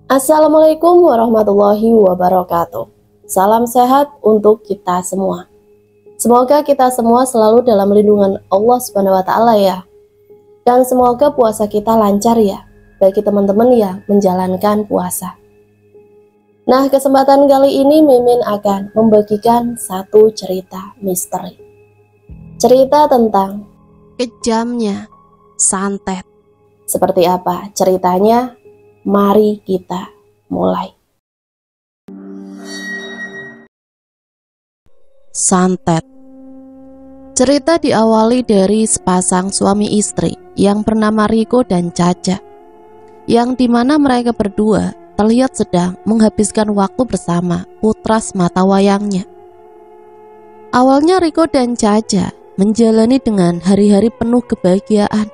Assalamualaikum warahmatullahi wabarakatuh. Salam sehat untuk kita semua. Semoga kita semua selalu dalam lindungan Allah Subhanahu wa taala ya. Dan semoga puasa kita lancar ya, bagi teman-teman yang menjalankan puasa. Nah, kesempatan kali ini Mimin akan membagikan satu cerita misteri. Cerita tentang kejamnya santet. Seperti apa ceritanya? Mari kita mulai. Santet. Cerita diawali dari sepasang suami istri yang bernama Riko dan Caca, yang dimana mereka berdua terlihat sedang menghabiskan waktu bersama putra semata wayangnya. Awalnya Riko dan Caca menjalani dengan hari-hari penuh kebahagiaan,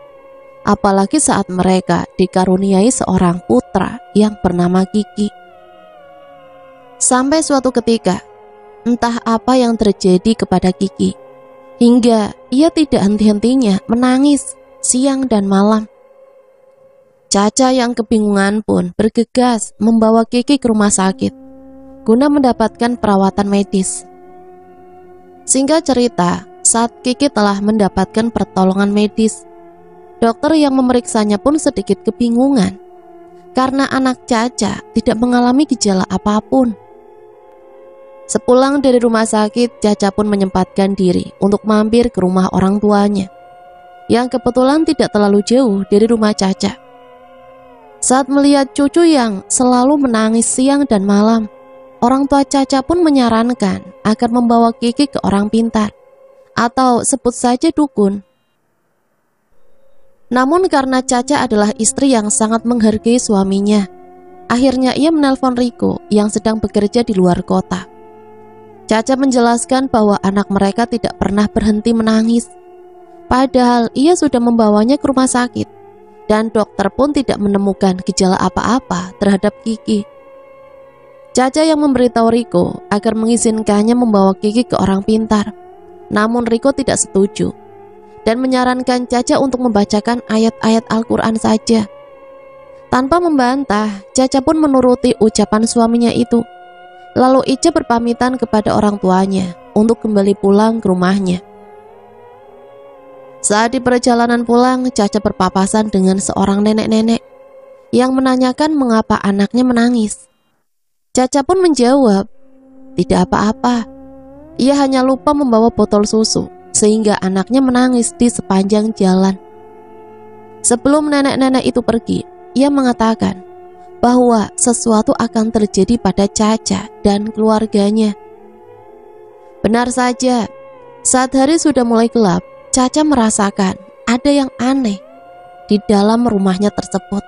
apalagi saat mereka dikaruniai seorang putra yang bernama Kiki. Sampai suatu ketika, entah apa yang terjadi kepada Kiki, hingga ia tidak henti-hentinya menangis siang dan malam. Caca yang kebingungan pun bergegas membawa Kiki ke rumah sakit guna mendapatkan perawatan medis. Singkat cerita, saat Kiki telah mendapatkan pertolongan medis, dokter yang memeriksanya pun sedikit kebingungan karena anak Caca tidak mengalami gejala apapun. Sepulang dari rumah sakit, Caca pun menyempatkan diri untuk mampir ke rumah orang tuanya yang kebetulan tidak terlalu jauh dari rumah Caca. Saat melihat cucu yang selalu menangis siang dan malam, orang tua Caca pun menyarankan agar membawa Kiki ke orang pintar atau sebut saja dukun. Namun karena Caca adalah istri yang sangat menghargai suaminya, akhirnya ia menelpon Riko yang sedang bekerja di luar kota. Caca menjelaskan bahwa anak mereka tidak pernah berhenti menangis, padahal ia sudah membawanya ke rumah sakit dan dokter pun tidak menemukan gejala apa-apa terhadap Kiki. Caca yang memberitahu Riko agar mengizinkannya membawa Kiki ke orang pintar, namun Riko tidak setuju dan menyarankan Caca untuk membacakan ayat-ayat Al-Quran saja. Tanpa membantah, Caca pun menuruti ucapan suaminya itu. Lalu Ica berpamitan kepada orang tuanya untuk kembali pulang ke rumahnya. Saat di perjalanan pulang, Caca berpapasan dengan seorang nenek-nenek yang menanyakan mengapa anaknya menangis. Caca pun menjawab, "Tidak apa-apa, ia hanya lupa membawa botol susu sehingga anaknya menangis di sepanjang jalan." Sebelum nenek-nenek itu pergi, ia mengatakan bahwa sesuatu akan terjadi pada Caca dan keluarganya. Benar saja, saat hari sudah mulai gelap, Caca merasakan ada yang aneh di dalam rumahnya tersebut.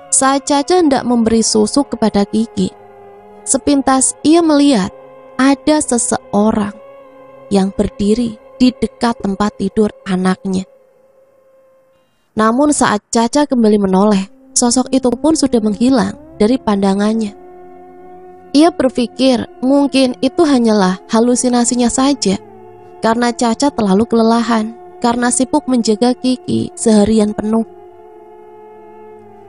Saat Caca hendak memberi susu kepada Kiki, sepintas ia melihat ada seseorang yang berdiri di dekat tempat tidur anaknya. Namun saat Caca kembali menoleh, sosok itu pun sudah menghilang dari pandangannya. Ia berpikir mungkin itu hanyalah halusinasinya saja, karena Caca terlalu kelelahan karena sibuk menjaga Kiki seharian penuh.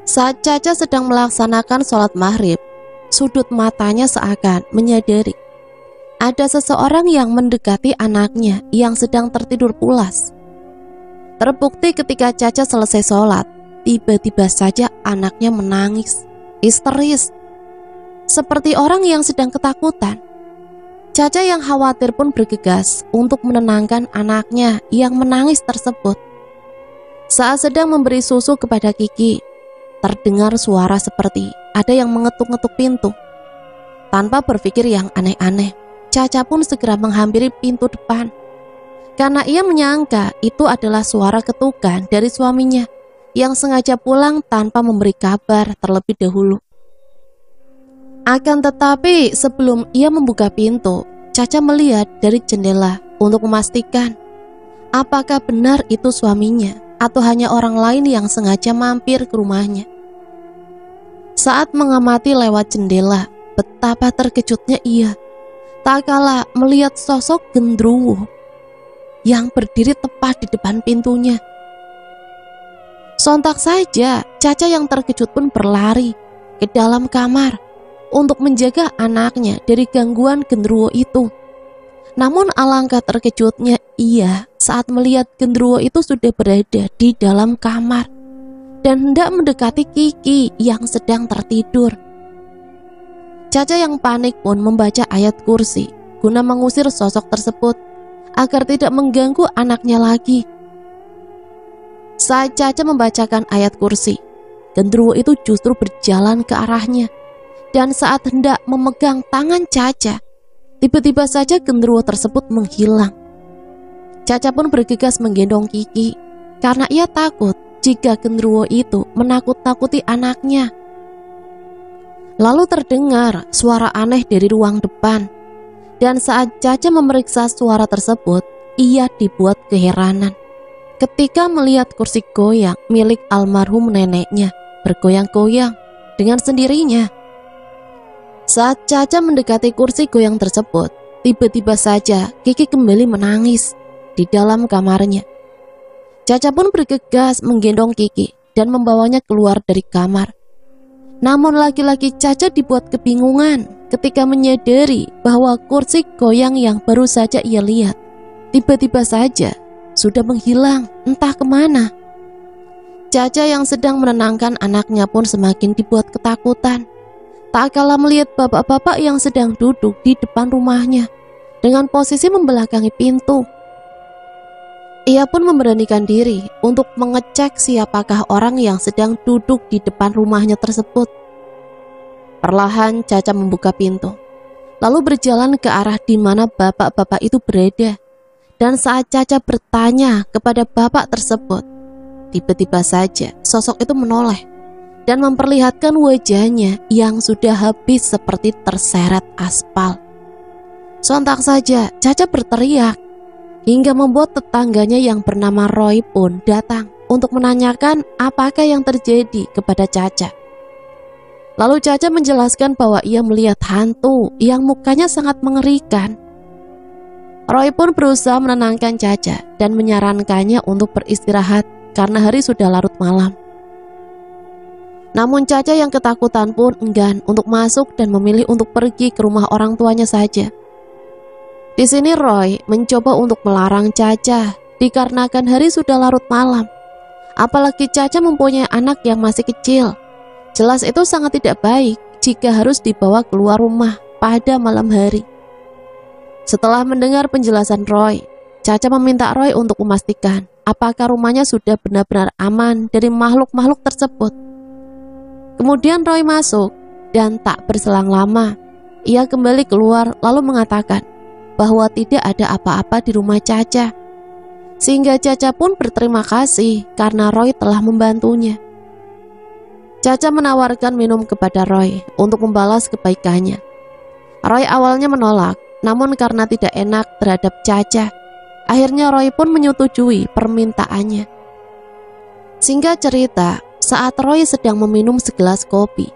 Saat Caca sedang melaksanakan sholat maghrib, sudut matanya seakan menyadari ada seseorang yang mendekati anaknya yang sedang tertidur pulas. Terbukti ketika Caca selesai sholat, tiba-tiba saja anaknya menangis, histeris, seperti orang yang sedang ketakutan. Caca yang khawatir pun bergegas untuk menenangkan anaknya yang menangis tersebut. Saat sedang memberi susu kepada Kiki, terdengar suara seperti ada yang mengetuk-ngetuk pintu. Tanpa berpikir yang aneh-aneh, Caca pun segera menghampiri pintu depan, karena ia menyangka itu adalah suara ketukan dari suaminya yang sengaja pulang tanpa memberi kabar terlebih dahulu. Akan tetapi sebelum ia membuka pintu, Caca melihat dari jendela untuk memastikan apakah benar itu suaminya atau hanya orang lain yang sengaja mampir ke rumahnya. Saat mengamati lewat jendela, betapa terkejutnya ia tak kala melihat sosok gendruwo yang berdiri tepat di depan pintunya. Sontak saja Caca yang terkejut pun berlari ke dalam kamar untuk menjaga anaknya dari gangguan genderuwo itu. Namun alangkah terkejutnya ia saat melihat genderuwo itu sudah berada di dalam kamar dan hendak mendekati Kiki yang sedang tertidur. Caca yang panik pun membaca ayat kursi guna mengusir sosok tersebut agar tidak mengganggu anaknya lagi. Saat Caca membacakan ayat kursi, genderuwo itu justru berjalan ke arahnya, dan saat hendak memegang tangan Caca, tiba-tiba saja genderuwo tersebut menghilang. Caca pun bergegas menggendong Kiki karena ia takut jika genderuwo itu menakut-nakuti anaknya. Lalu terdengar suara aneh dari ruang depan, dan saat Caca memeriksa suara tersebut, ia dibuat keheranan ketika melihat kursi goyang milik almarhum neneknya bergoyang-goyang dengan sendirinya. Saat Caca mendekati kursi goyang tersebut, tiba-tiba saja Kiki kembali menangis di dalam kamarnya. Caca pun bergegas menggendong Kiki dan membawanya keluar dari kamar. Namun laki-laki Caca dibuat kebingungan ketika menyadari bahwa kursi goyang yang baru saja ia lihat tiba-tiba saja sudah menghilang entah kemana. Caca yang sedang menenangkan anaknya pun semakin dibuat ketakutan, tak kalah melihat bapak-bapak yang sedang duduk di depan rumahnya dengan posisi membelakangi pintu. Ia pun memberanikan diri untuk mengecek siapakah orang yang sedang duduk di depan rumahnya tersebut. Perlahan Caca membuka pintu, lalu berjalan ke arah di mana bapak-bapak itu berada. Dan saat Caca bertanya kepada bapak tersebut, tiba-tiba saja sosok itu menoleh dan memperlihatkan wajahnya yang sudah habis seperti terseret aspal. Sontak saja Caca berteriak, hingga membuat tetangganya yang bernama Roy pun datang untuk menanyakan apakah yang terjadi kepada Caca. Lalu Caca menjelaskan bahwa ia melihat hantu yang mukanya sangat mengerikan. Roy pun berusaha menenangkan Caca dan menyarankannya untuk beristirahat karena hari sudah larut malam. Namun Caca yang ketakutan pun enggan untuk masuk dan memilih untuk pergi ke rumah orang tuanya saja. Di sini Roy mencoba untuk melarang Caca dikarenakan hari sudah larut malam. Apalagi Caca mempunyai anak yang masih kecil. Jelas itu sangat tidak baik jika harus dibawa keluar rumah pada malam hari. Setelah mendengar penjelasan Roy, Caca meminta Roy untuk memastikan apakah rumahnya sudah benar-benar aman dari makhluk-makhluk tersebut. Kemudian Roy masuk dan tak berselang lama, ia kembali keluar lalu mengatakan bahwa tidak ada apa-apa di rumah Caca. Sehingga Caca pun berterima kasih karena Roy telah membantunya. Caca menawarkan minum kepada Roy untuk membalas kebaikannya. Roy awalnya menolak, namun karena tidak enak terhadap Caca, akhirnya Roy pun menyetujui permintaannya. Singkat cerita, saat Roy sedang meminum segelas kopi,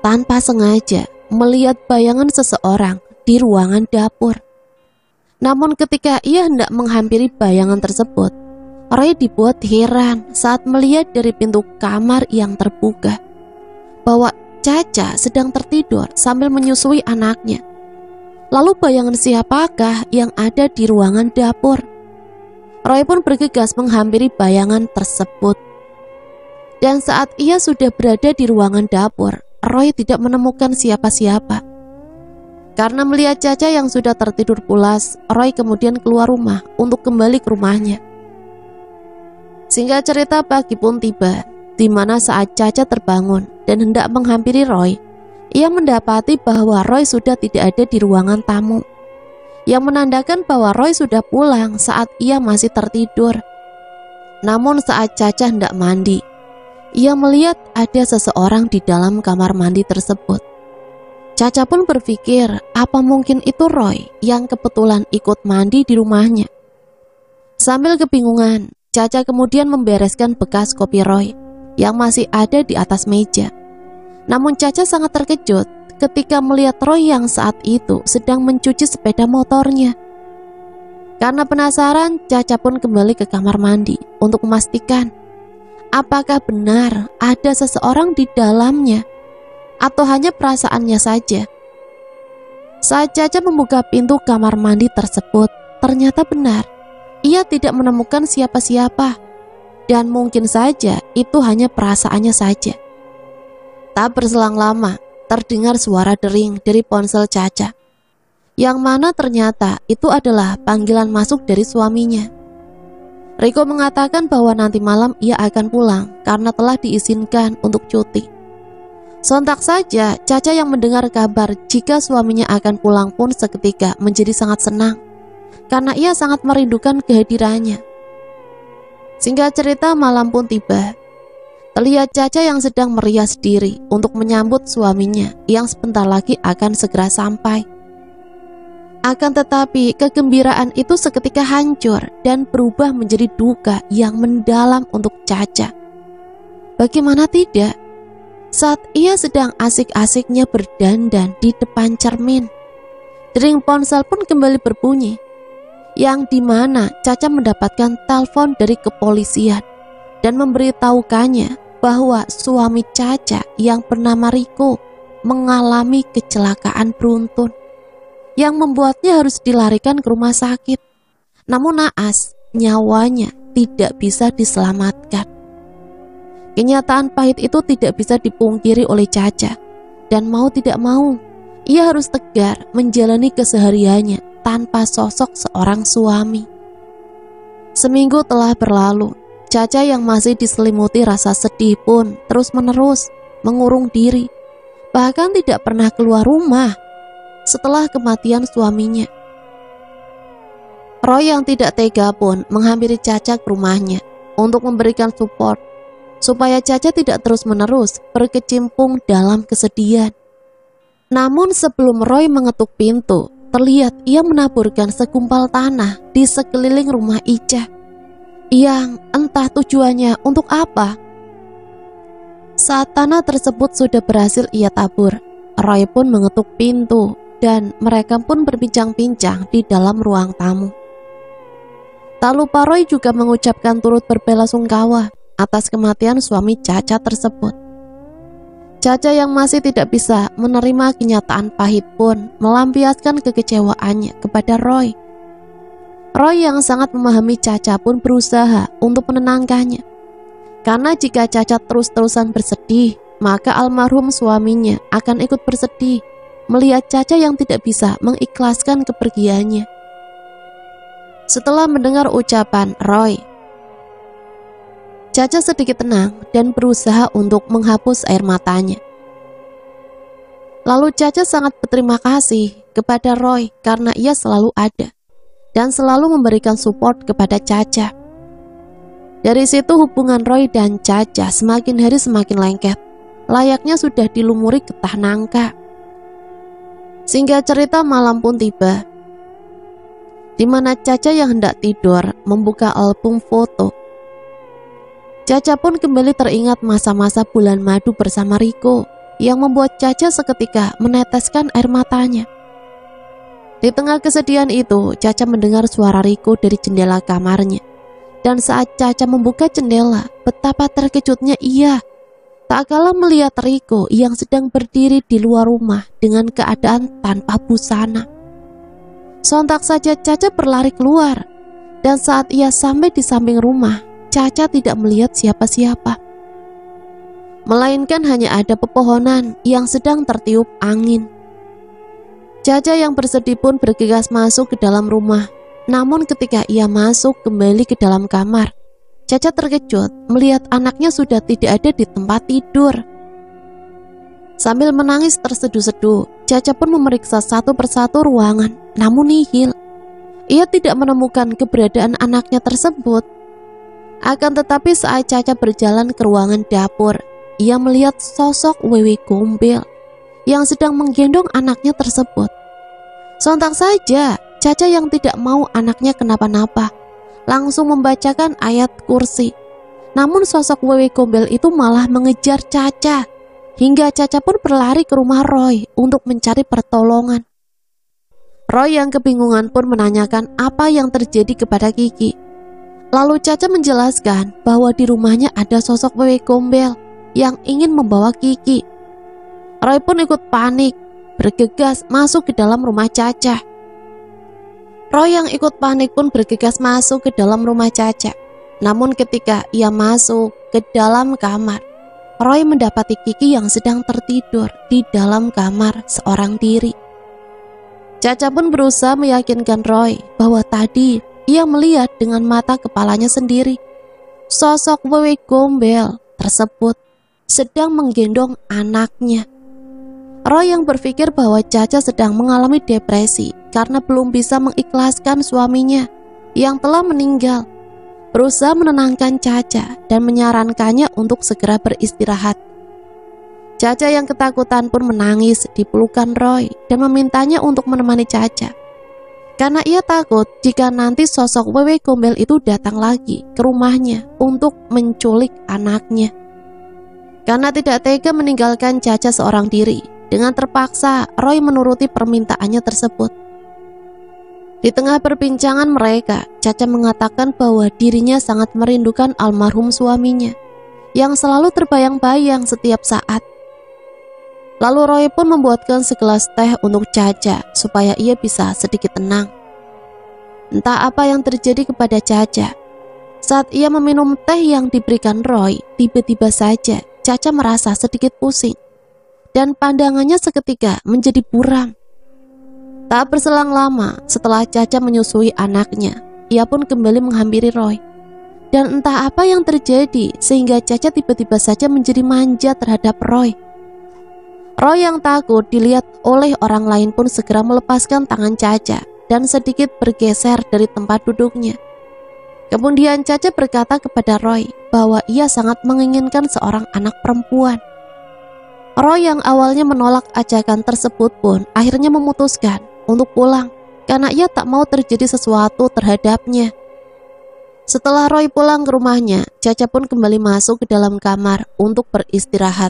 tanpa sengaja melihat bayangan seseorang di ruangan dapur. Namun ketika ia hendak menghampiri bayangan tersebut, Roy dibuat heran saat melihat dari pintu kamar yang terbuka bahwa Caca sedang tertidur sambil menyusui anaknya. Lalu bayangan siapakah yang ada di ruangan dapur? Roy pun bergegas menghampiri bayangan tersebut. Dan saat ia sudah berada di ruangan dapur, Roy tidak menemukan siapa-siapa. Karena melihat Caca yang sudah tertidur pulas, Roy kemudian keluar rumah untuk kembali ke rumahnya. Singkat cerita, pagi pun tiba, di mana saat Caca terbangun dan hendak menghampiri Roy, ia mendapati bahwa Roy sudah tidak ada di ruangan tamu, yang menandakan bahwa Roy sudah pulang saat ia masih tertidur. Namun saat Caca hendak mandi, ia melihat ada seseorang di dalam kamar mandi tersebut. Caca pun berpikir apa mungkin itu Roy yang kebetulan ikut mandi di rumahnya. Sambil kebingungan, Caca kemudian membereskan bekas kopi Roy yang masih ada di atas meja. Namun Caca sangat terkejut ketika melihat Roy yang saat itu sedang mencuci sepeda motornya. Karena penasaran, Caca pun kembali ke kamar mandi untuk memastikan apakah benar ada seseorang di dalamnya, atau hanya perasaannya saja? Saat Caca membuka pintu kamar mandi tersebut, ternyata benar, ia tidak menemukan siapa-siapa. Dan mungkin saja itu hanya perasaannya saja. Tak berselang lama, terdengar suara dering dari ponsel Caca, yang mana ternyata itu adalah panggilan masuk dari suaminya. Riko mengatakan bahwa nanti malam ia akan pulang karena telah diizinkan untuk cuti. Sontak saja Caca yang mendengar kabar jika suaminya akan pulang pun seketika menjadi sangat senang, karena ia sangat merindukan kehadirannya. Singkat cerita, malam pun tiba. Terlihat Caca yang sedang merias diri untuk menyambut suaminya yang sebentar lagi akan segera sampai. Akan tetapi kegembiraan itu seketika hancur dan berubah menjadi duka yang mendalam untuk Caca. Bagaimana tidak, saat ia sedang asik-asiknya berdandan di depan cermin, dering ponsel pun kembali berbunyi, yang dimana Caca mendapatkan telepon dari kepolisian dan memberitahukannya bahwa suami Caca yang bernama Riko mengalami kecelakaan beruntun yang membuatnya harus dilarikan ke rumah sakit. Namun naas, nyawanya tidak bisa diselamatkan. Kenyataan pahit itu tidak bisa dipungkiri oleh Caca, dan mau tidak mau, ia harus tegar menjalani kesehariannya tanpa sosok seorang suami. Seminggu telah berlalu, Caca yang masih diselimuti rasa sedih pun terus-menerus mengurung diri, bahkan tidak pernah keluar rumah setelah kematian suaminya. Roy yang tidak tega pun menghampiri Caca ke rumahnya untuk memberikan support supaya Caca tidak terus-menerus berkecimpung dalam kesedihan. Namun sebelum Roy mengetuk pintu, terlihat ia menaburkan segumpal tanah di sekeliling rumah Ica, yang entah tujuannya untuk apa. Saat tanah tersebut sudah berhasil ia tabur, Roy pun mengetuk pintu dan mereka pun berbincang-bincang di dalam ruang tamu. Tak lupa Roy juga mengucapkan turut berbelasungkawa atas kematian suami Caca tersebut. Caca yang masih tidak bisa menerima kenyataan pahit pun melampiaskan kekecewaannya kepada Roy. Roy yang sangat memahami Caca pun berusaha untuk menenangkannya, karena jika Caca terus-terusan bersedih, maka almarhum suaminya akan ikut bersedih melihat Caca yang tidak bisa mengikhlaskan kepergiannya. Setelah mendengar ucapan Roy, Caca sedikit tenang dan berusaha untuk menghapus air matanya. Lalu Caca sangat berterima kasih kepada Roy karena ia selalu ada dan selalu memberikan support kepada Caca. Dari situ hubungan Roy dan Caca semakin hari semakin lengket, layaknya sudah dilumuri getah nangka. Singkat cerita, malam pun tiba, di mana Caca yang hendak tidur membuka album foto. Caca pun kembali teringat masa-masa bulan madu bersama Riko yang membuat Caca seketika meneteskan air matanya. Di tengah kesedihan itu, Caca mendengar suara Riko dari jendela kamarnya. Dan saat Caca membuka jendela, betapa terkejutnya ia tak kalah melihat Riko yang sedang berdiri di luar rumah dengan keadaan tanpa busana. Sontak saja Caca berlari keluar, dan saat ia sampai di samping rumah, Caca tidak melihat siapa-siapa, melainkan hanya ada pepohonan yang sedang tertiup angin. Caca yang bersedih pun bergegas masuk ke dalam rumah. Namun ketika ia masuk kembali ke dalam kamar, Caca terkejut melihat anaknya sudah tidak ada di tempat tidur. Sambil menangis terseduh-seduh, Caca pun memeriksa satu persatu ruangan, namun nihil. Ia tidak menemukan keberadaan anaknya tersebut. Akan tetapi saat Caca berjalan ke ruangan dapur, ia melihat sosok Wewe Gombel yang sedang menggendong anaknya tersebut. Sontak saja Caca yang tidak mau anaknya kenapa-napa langsung membacakan ayat kursi. Namun sosok Wewe Gombel itu malah mengejar Caca, hingga Caca pun berlari ke rumah Roy untuk mencari pertolongan. Roy yang kebingungan pun menanyakan apa yang terjadi kepada Kiki. Lalu Caca menjelaskan bahwa di rumahnya ada sosok Wewe Gombel yang ingin membawa Kiki. Roy pun ikut panik, bergegas masuk ke dalam rumah Caca. Roy yang ikut panik pun bergegas masuk ke dalam rumah Caca. Namun ketika ia masuk ke dalam kamar, Roy mendapati Kiki yang sedang tertidur di dalam kamar seorang diri. Caca pun berusaha meyakinkan Roy bahwa tadi ia melihat dengan mata kepalanya sendiri sosok wewe gombel tersebut sedang menggendong anaknya. Roy yang berpikir bahwa Caca sedang mengalami depresi karena belum bisa mengikhlaskan suaminya yang telah meninggal, berusaha menenangkan Caca dan menyarankannya untuk segera beristirahat. Caca yang ketakutan pun menangis di pelukan Roy dan memintanya untuk menemani Caca, karena ia takut jika nanti sosok wewe gombel itu datang lagi ke rumahnya untuk menculik anaknya. Karena tidak tega meninggalkan Caca seorang diri, dengan terpaksa Roy menuruti permintaannya tersebut. Di tengah perbincangan mereka, Caca mengatakan bahwa dirinya sangat merindukan almarhum suaminya yang selalu terbayang-bayang setiap saat. Lalu Roy pun membuatkan segelas teh untuk Caca supaya ia bisa sedikit tenang. Entah apa yang terjadi kepada Caca. Saat ia meminum teh yang diberikan Roy, tiba-tiba saja Caca merasa sedikit pusing dan pandangannya seketika menjadi buram. Tak berselang lama setelah Caca menyusui anaknya, ia pun kembali menghampiri Roy. Dan entah apa yang terjadi sehingga Caca tiba-tiba saja menjadi manja terhadap Roy. Roy yang takut dilihat oleh orang lain pun segera melepaskan tangan Caca dan sedikit bergeser dari tempat duduknya. Kemudian Caca berkata kepada Roy bahwa ia sangat menginginkan seorang anak perempuan. Roy yang awalnya menolak ajakan tersebut pun akhirnya memutuskan untuk pulang karena ia tak mau terjadi sesuatu terhadapnya. Setelah Roy pulang ke rumahnya, Caca pun kembali masuk ke dalam kamar untuk beristirahat.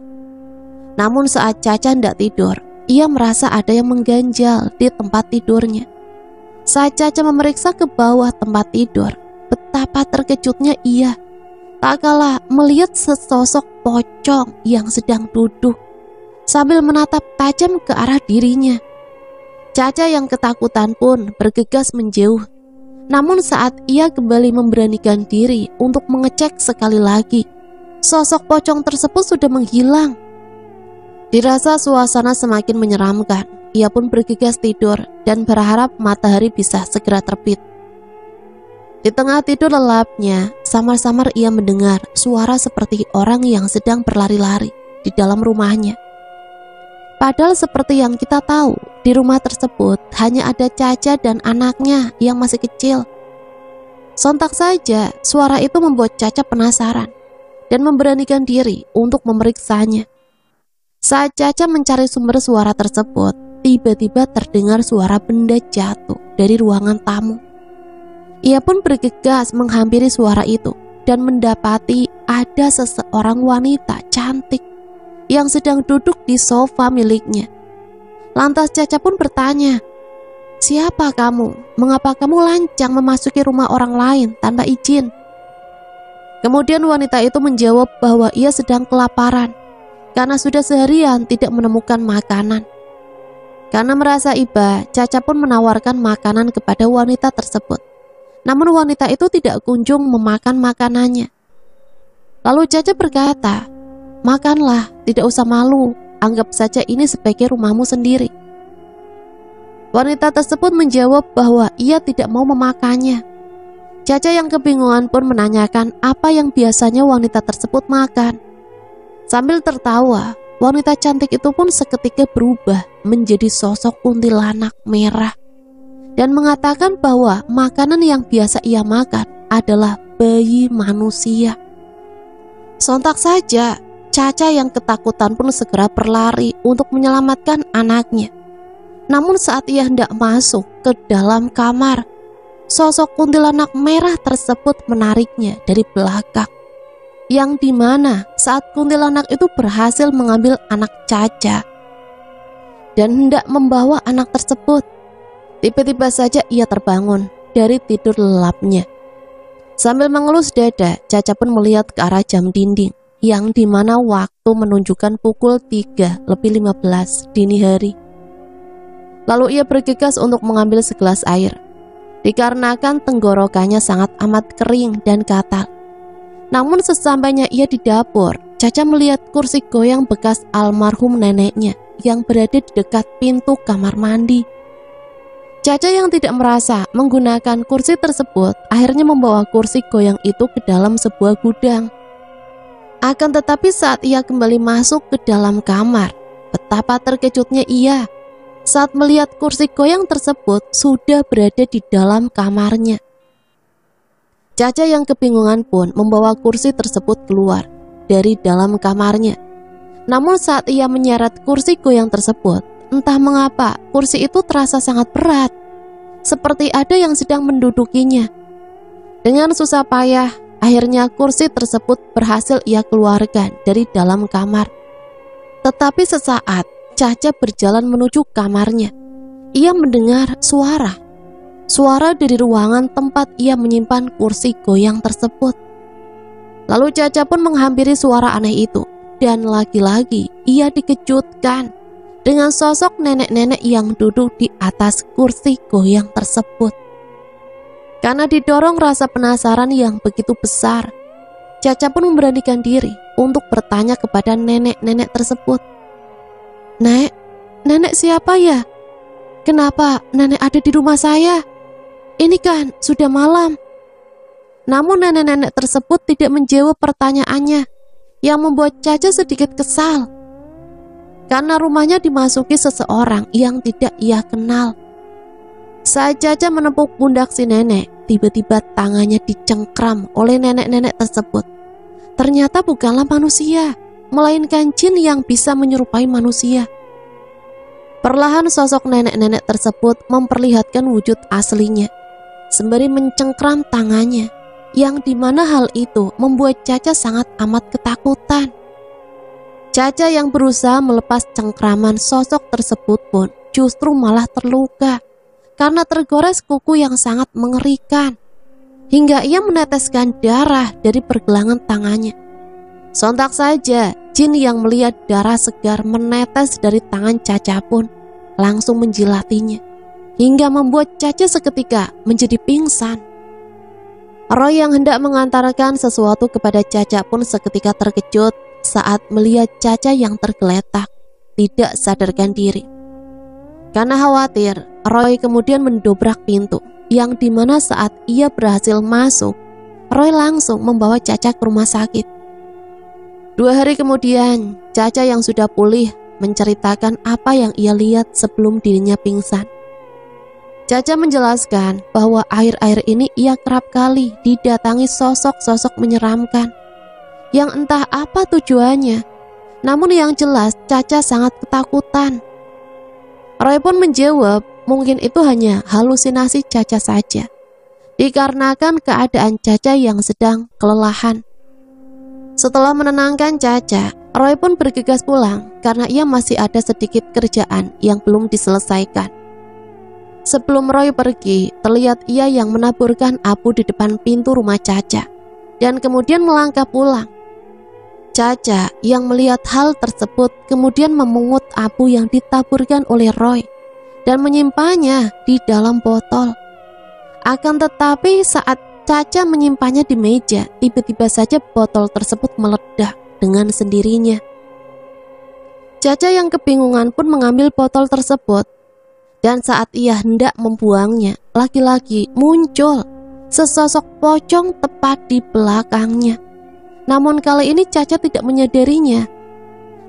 Namun saat Caca hendak tidur, ia merasa ada yang mengganjal di tempat tidurnya. Saat Caca memeriksa ke bawah tempat tidur, betapa terkejutnya ia tak kalah melihat sesosok pocong yang sedang duduk sambil menatap tajam ke arah dirinya. Caca yang ketakutan pun bergegas menjauh. Namun saat ia kembali memberanikan diri untuk mengecek sekali lagi, sosok pocong tersebut sudah menghilang. Dirasa suasana semakin menyeramkan, ia pun bergegas tidur dan berharap matahari bisa segera terbit. Di tengah tidur lelapnya, samar-samar ia mendengar suara seperti orang yang sedang berlari-lari di dalam rumahnya. Padahal seperti yang kita tahu, di rumah tersebut hanya ada Caca dan anaknya yang masih kecil. Sontak saja suara itu membuat Caca penasaran dan memberanikan diri untuk memeriksanya. Saat Caca mencari sumber suara tersebut, tiba-tiba terdengar suara benda jatuh dari ruangan tamu. Ia pun bergegas menghampiri suara itu dan mendapati ada seseorang wanita cantik yang sedang duduk di sofa miliknya. Lantas Caca pun bertanya, "Siapa kamu? Mengapa kamu lancang memasuki rumah orang lain tanpa izin?" Kemudian wanita itu menjawab bahwa ia sedang kelaparan karena sudah seharian tidak menemukan makanan. Karena merasa iba, Caca pun menawarkan makanan kepada wanita tersebut. Namun wanita itu tidak kunjung memakan makanannya. Lalu Caca berkata, "Makanlah, tidak usah malu, anggap saja ini sebagai rumahmu sendiri." Wanita tersebut menjawab bahwa ia tidak mau memakannya. Caca yang kebingungan pun menanyakan apa yang biasanya wanita tersebut makan. Sambil tertawa, wanita cantik itu pun seketika berubah menjadi sosok kuntilanak merah dan mengatakan bahwa makanan yang biasa ia makan adalah bayi manusia. Sontak saja Caca yang ketakutan pun segera berlari untuk menyelamatkan anaknya. Namun saat ia hendak masuk ke dalam kamar, sosok kuntilanak merah tersebut menariknya dari belakang. Yang dimana saat kuntilanak itu berhasil mengambil anak Caca dan hendak membawa anak tersebut, tiba-tiba saja ia terbangun dari tidur lelapnya. Sambil mengelus dada, Caca pun melihat ke arah jam dinding yang dimana waktu menunjukkan pukul 3:15 dini hari. Lalu ia bergegas untuk mengambil segelas air, dikarenakan tenggorokannya sangat amat kering dan gatal. Namun sesampainya ia di dapur, Caca melihat kursi goyang bekas almarhum neneknya yang berada di dekat pintu kamar mandi. Caca yang tidak merasa menggunakan kursi tersebut akhirnya membawa kursi goyang itu ke dalam sebuah gudang. Akan tetapi saat ia kembali masuk ke dalam kamar, betapa terkejutnya ia saat melihat kursi goyang tersebut sudah berada di dalam kamarnya. Caca yang kebingungan pun membawa kursi tersebut keluar dari dalam kamarnya. Namun saat ia menyeret kursi goyang tersebut, entah mengapa kursi itu terasa sangat berat, seperti ada yang sedang mendudukinya. Dengan susah payah, akhirnya kursi tersebut berhasil ia keluarkan dari dalam kamar. Tetapi sesaat Caca berjalan menuju kamarnya, ia mendengar suara dari ruangan tempat ia menyimpan kursi goyang tersebut. Lalu Caca pun menghampiri suara aneh itu, dan lagi-lagi ia dikejutkan dengan sosok nenek-nenek yang duduk di atas kursi goyang tersebut. Karena didorong rasa penasaran yang begitu besar, Caca pun memberanikan diri untuk bertanya kepada nenek-nenek tersebut. "Nek, nenek siapa ya? Kenapa nenek ada di rumah saya? Ini kan sudah malam." Namun nenek-nenek tersebut tidak menjawab pertanyaannya, yang membuat Caca sedikit kesal. Karena rumahnya dimasuki seseorang yang tidak ia kenal. Saat Caca menepuk pundak si nenek, tiba-tiba tangannya dicengkram oleh nenek-nenek tersebut. Ternyata bukanlah manusia, melainkan jin yang bisa menyerupai manusia. Perlahan sosok nenek-nenek tersebut memperlihatkan wujud aslinya, sembari mencengkram tangannya, yang dimana hal itu membuat Caca sangat amat ketakutan. Caca yang berusaha melepas cengkraman sosok tersebut pun justru malah terluka karena tergores kuku yang sangat mengerikan, hingga ia meneteskan darah dari pergelangan tangannya. Sontak saja jin yang melihat darah segar menetes dari tangan Caca pun langsung menjilatinya, hingga membuat Caca seketika menjadi pingsan. Roy yang hendak mengantarkan sesuatu kepada Caca pun seketika terkejut saat melihat Caca yang tergeletak, tidak sadarkan diri. Karena khawatir, Roy kemudian mendobrak pintu, yang dimana saat ia berhasil masuk, Roy langsung membawa Caca ke rumah sakit. 2 hari kemudian, Caca yang sudah pulih menceritakan apa yang ia lihat sebelum dirinya pingsan. Caca menjelaskan bahwa akhir-akhir ini ia kerap kali didatangi sosok-sosok menyeramkan, yang entah apa tujuannya. Namun yang jelas Caca sangat ketakutan. Roy pun menjawab mungkin itu hanya halusinasi Caca saja, dikarenakan keadaan Caca yang sedang kelelahan. Setelah menenangkan Caca, Roy pun bergegas pulang karena ia masih ada sedikit kerjaan yang belum diselesaikan. Sebelum Roy pergi, terlihat ia yang menaburkan abu di depan pintu rumah Caca, dan kemudian melangkah pulang. Caca yang melihat hal tersebut kemudian memungut abu yang ditaburkan oleh Roy, dan menyimpannya di dalam botol. Akan tetapi saat Caca menyimpannya di meja, tiba-tiba saja botol tersebut meledak dengan sendirinya. Caca yang kebingungan pun mengambil botol tersebut. Dan saat ia hendak membuangnya, lagi-lagi muncul sesosok pocong tepat di belakangnya. Namun kali ini Caca tidak menyadarinya.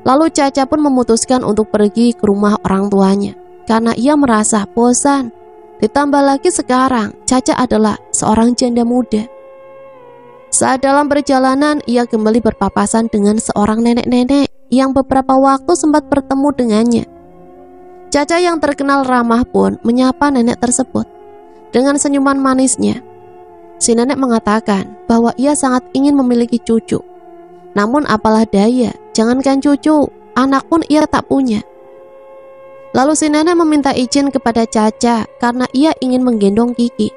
Lalu Caca pun memutuskan untuk pergi ke rumah orang tuanya, karena ia merasa bosan. Ditambah lagi sekarang Caca adalah seorang janda muda. Saat dalam perjalanan, ia kembali berpapasan dengan seorang nenek-nenek yang beberapa waktu sempat bertemu dengannya. Caca yang terkenal ramah pun menyapa nenek tersebut dengan senyuman manisnya. Si nenek mengatakan bahwa ia sangat ingin memiliki cucu. Namun apalah daya, jangankan cucu, anak pun ia tak punya. Lalu si nenek meminta izin kepada Caca karena ia ingin menggendong Kiki.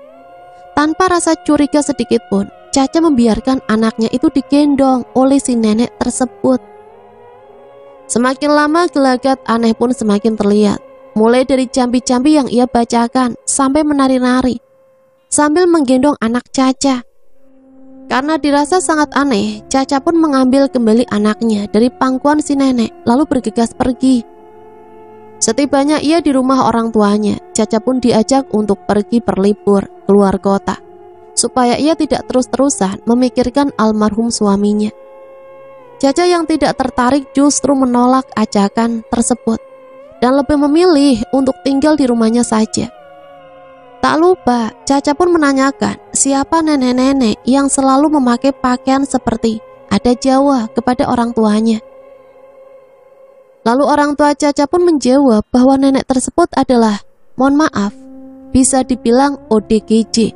Tanpa rasa curiga sedikit pun, Caca membiarkan anaknya itu digendong oleh si nenek tersebut. Semakin lama gelagat aneh pun semakin terlihat, mulai dari cambi-cambi yang ia bacakan sampai menari-nari sambil menggendong anak Caca. Karena dirasa sangat aneh, Caca pun mengambil kembali anaknya dari pangkuan si nenek lalu bergegas pergi. Setibanya ia di rumah orang tuanya, Caca pun diajak untuk pergi berlibur keluar kota supaya ia tidak terus-terusan memikirkan almarhum suaminya. Caca yang tidak tertarik justru menolak ajakan tersebut dan lebih memilih untuk tinggal di rumahnya saja. Tak lupa, Caca pun menanyakan siapa nenek-nenek yang selalu memakai pakaian seperti adat Jawa kepada orang tuanya. Lalu orang tua Caca pun menjawab bahwa nenek tersebut adalah, mohon maaf, bisa dibilang ODGJ.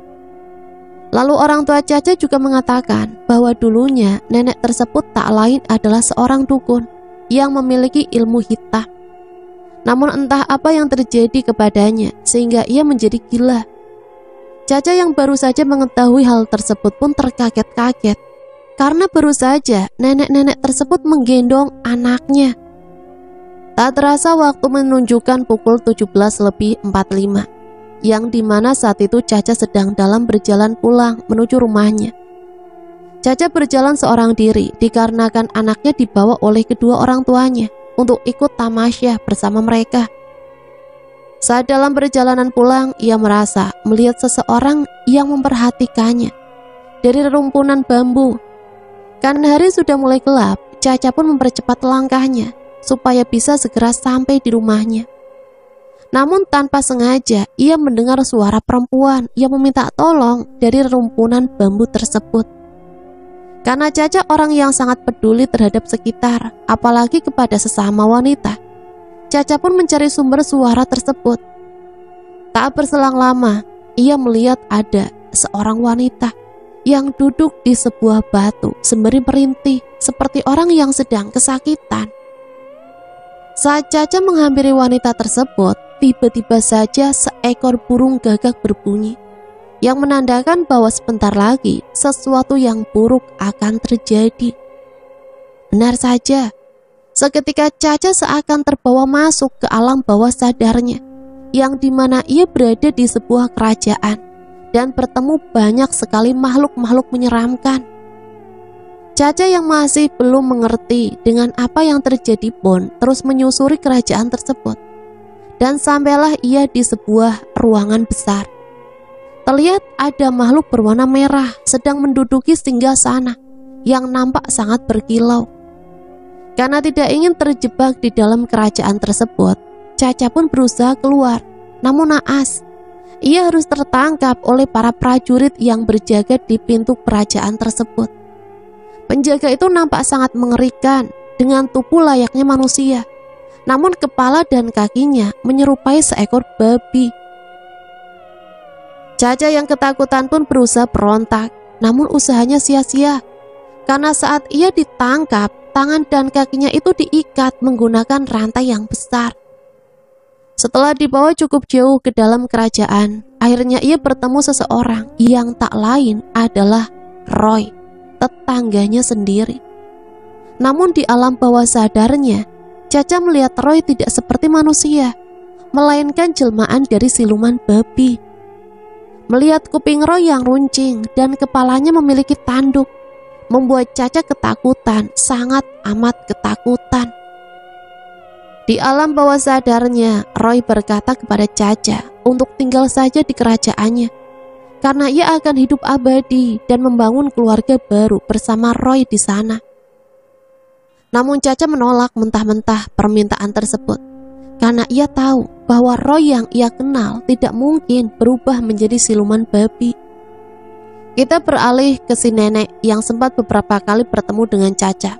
Lalu orang tua Caca juga mengatakan bahwa dulunya nenek tersebut tak lain adalah seorang dukun yang memiliki ilmu hitam. Namun entah apa yang terjadi kepadanya sehingga ia menjadi gila. Caca yang baru saja mengetahui hal tersebut pun terkaget-kaget karena baru saja nenek-nenek tersebut menggendong anaknya. Tak terasa waktu menunjukkan pukul 17:45. Yang dimana saat itu Caca sedang dalam berjalan pulang menuju rumahnya. Caca berjalan seorang diri dikarenakan anaknya dibawa oleh kedua orang tuanya untuk ikut tamasya bersama mereka. Saat dalam perjalanan pulang, ia merasa melihat seseorang yang memperhatikannya dari rerumpunan bambu. Karena hari sudah mulai gelap, Caca pun mempercepat langkahnya supaya bisa segera sampai di rumahnya. Namun tanpa sengaja ia mendengar suara perempuan yang meminta tolong dari rerumpunan bambu tersebut. Karena Caca orang yang sangat peduli terhadap sekitar, apalagi kepada sesama wanita, Caca pun mencari sumber suara tersebut. Tak berselang lama, ia melihat ada seorang wanita yang duduk di sebuah batu sembari merintih seperti orang yang sedang kesakitan. Saat Caca menghampiri wanita tersebut, tiba-tiba saja seekor burung gagak berbunyi yang menandakan bahwa sebentar lagi sesuatu yang buruk akan terjadi. Benar saja, seketika Caca seakan terbawa masuk ke alam bawah sadarnya, yang dimana ia berada di sebuah kerajaan dan bertemu banyak sekali makhluk-makhluk menyeramkan. Caca yang masih belum mengerti dengan apa yang terjadi pun terus menyusuri kerajaan tersebut. Dan sampailah ia di sebuah ruangan besar. Terlihat ada makhluk berwarna merah sedang menduduki singgasana yang nampak sangat berkilau. Karena tidak ingin terjebak di dalam kerajaan tersebut, Caca pun berusaha keluar. Namun naas, ia harus tertangkap oleh para prajurit yang berjaga di pintu kerajaan tersebut. Penjaga itu nampak sangat mengerikan dengan tubuh layaknya manusia, namun kepala dan kakinya menyerupai seekor babi. Caca yang ketakutan pun berusaha berontak, namun usahanya sia-sia. Karena saat ia ditangkap, tangan dan kakinya itu diikat menggunakan rantai yang besar. Setelah dibawa cukup jauh ke dalam kerajaan, akhirnya ia bertemu seseorang yang tak lain adalah Roy, tetangganya sendiri. Namun di alam bawah sadarnya, Caca melihat Roy tidak seperti manusia, melainkan jelmaan dari siluman babi. Melihat kuping Roy yang runcing dan kepalanya memiliki tanduk, membuat Caca ketakutan, sangat amat ketakutan. Di alam bawah sadarnya, Roy berkata kepada Caca untuk tinggal saja di kerajaannya, karena ia akan hidup abadi dan membangun keluarga baru bersama Roy di sana. Namun Caca menolak mentah-mentah permintaan tersebut, karena ia tahu bahwa Roy yang ia kenal tidak mungkin berubah menjadi siluman babi. Kita beralih ke si nenek yang sempat beberapa kali bertemu dengan Caca.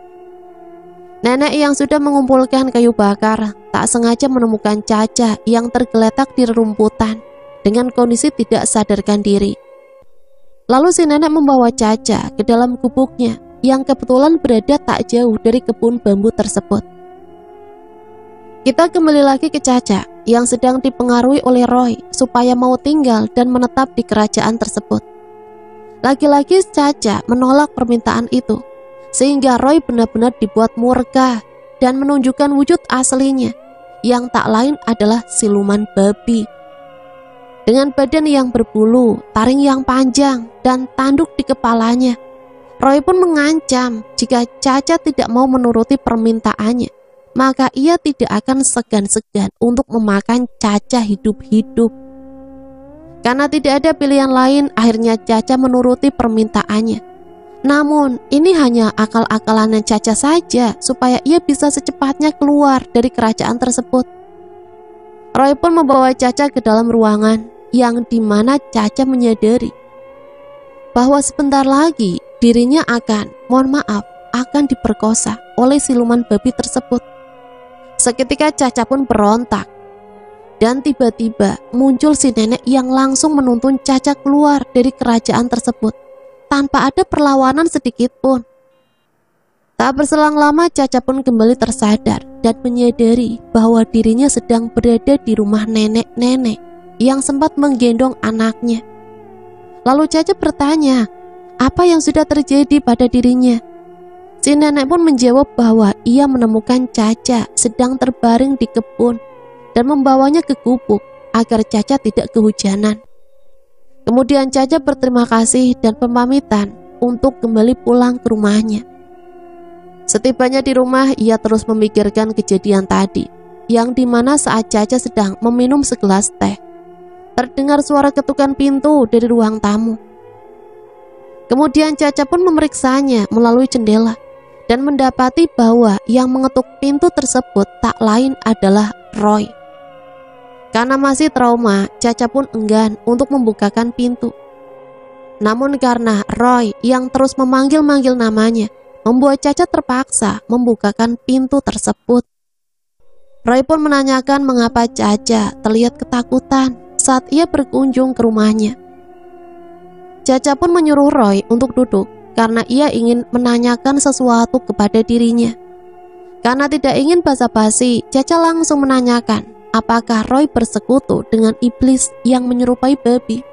Nenek yang sudah mengumpulkan kayu bakar tak sengaja menemukan Caca yang tergeletak di rerumputan dengan kondisi tidak sadarkan diri. Lalu si nenek membawa Caca ke dalam gubuknya yang kebetulan berada tak jauh dari kebun bambu tersebut. Kita kembali lagi ke Caca yang sedang dipengaruhi oleh Roy supaya mau tinggal dan menetap di kerajaan tersebut. Lagi-lagi Caca menolak permintaan itu, sehingga Roy benar-benar dibuat murka dan menunjukkan wujud aslinya, yang tak lain adalah siluman babi. Dengan badan yang berbulu, taring yang panjang, dan tanduk di kepalanya, Roy pun mengancam jika Caca tidak mau menuruti permintaannya, maka ia tidak akan segan-segan untuk memakan Caca hidup-hidup. Karena tidak ada pilihan lain, akhirnya Caca menuruti permintaannya. Namun, ini hanya akal-akalannya Caca saja, supaya ia bisa secepatnya keluar dari kerajaan tersebut. Roy pun membawa Caca ke dalam ruangan, yang dimana Caca menyadari bahwa sebentar lagi dirinya akan diperkosa oleh siluman babi tersebut. Seketika Caca pun berontak, dan tiba-tiba muncul si nenek yang langsung menuntun Caca keluar dari kerajaan tersebut tanpa ada perlawanan sedikit pun. Tak berselang lama Caca pun kembali tersadar dan menyadari bahwa dirinya sedang berada di rumah nenek-nenek yang sempat menggendong anaknya. Lalu Caca bertanya, apa yang sudah terjadi pada dirinya? Si nenek pun menjawab bahwa ia menemukan Caca sedang terbaring di kebun dan membawanya ke gubuk agar Caca tidak kehujanan. Kemudian Caca berterima kasih dan pemamitan untuk kembali pulang ke rumahnya. Setibanya di rumah, ia terus memikirkan kejadian tadi, yang dimana saat Caca sedang meminum segelas teh, terdengar suara ketukan pintu dari ruang tamu. Kemudian Caca pun memeriksanya melalui jendela dan mendapati bahwa yang mengetuk pintu tersebut tak lain adalah Roy. Karena masih trauma, Caca pun enggan untuk membukakan pintu. Namun karena Roy yang terus memanggil-manggil namanya, membuat Caca terpaksa membukakan pintu tersebut. Roy pun menanyakan mengapa Caca terlihat ketakutan saat ia berkunjung ke rumahnya. Caca pun menyuruh Roy untuk duduk karena ia ingin menanyakan sesuatu kepada dirinya. Karena tidak ingin basa-basi, Caca langsung menanyakan apakah Roy bersekutu dengan iblis yang menyerupai babi.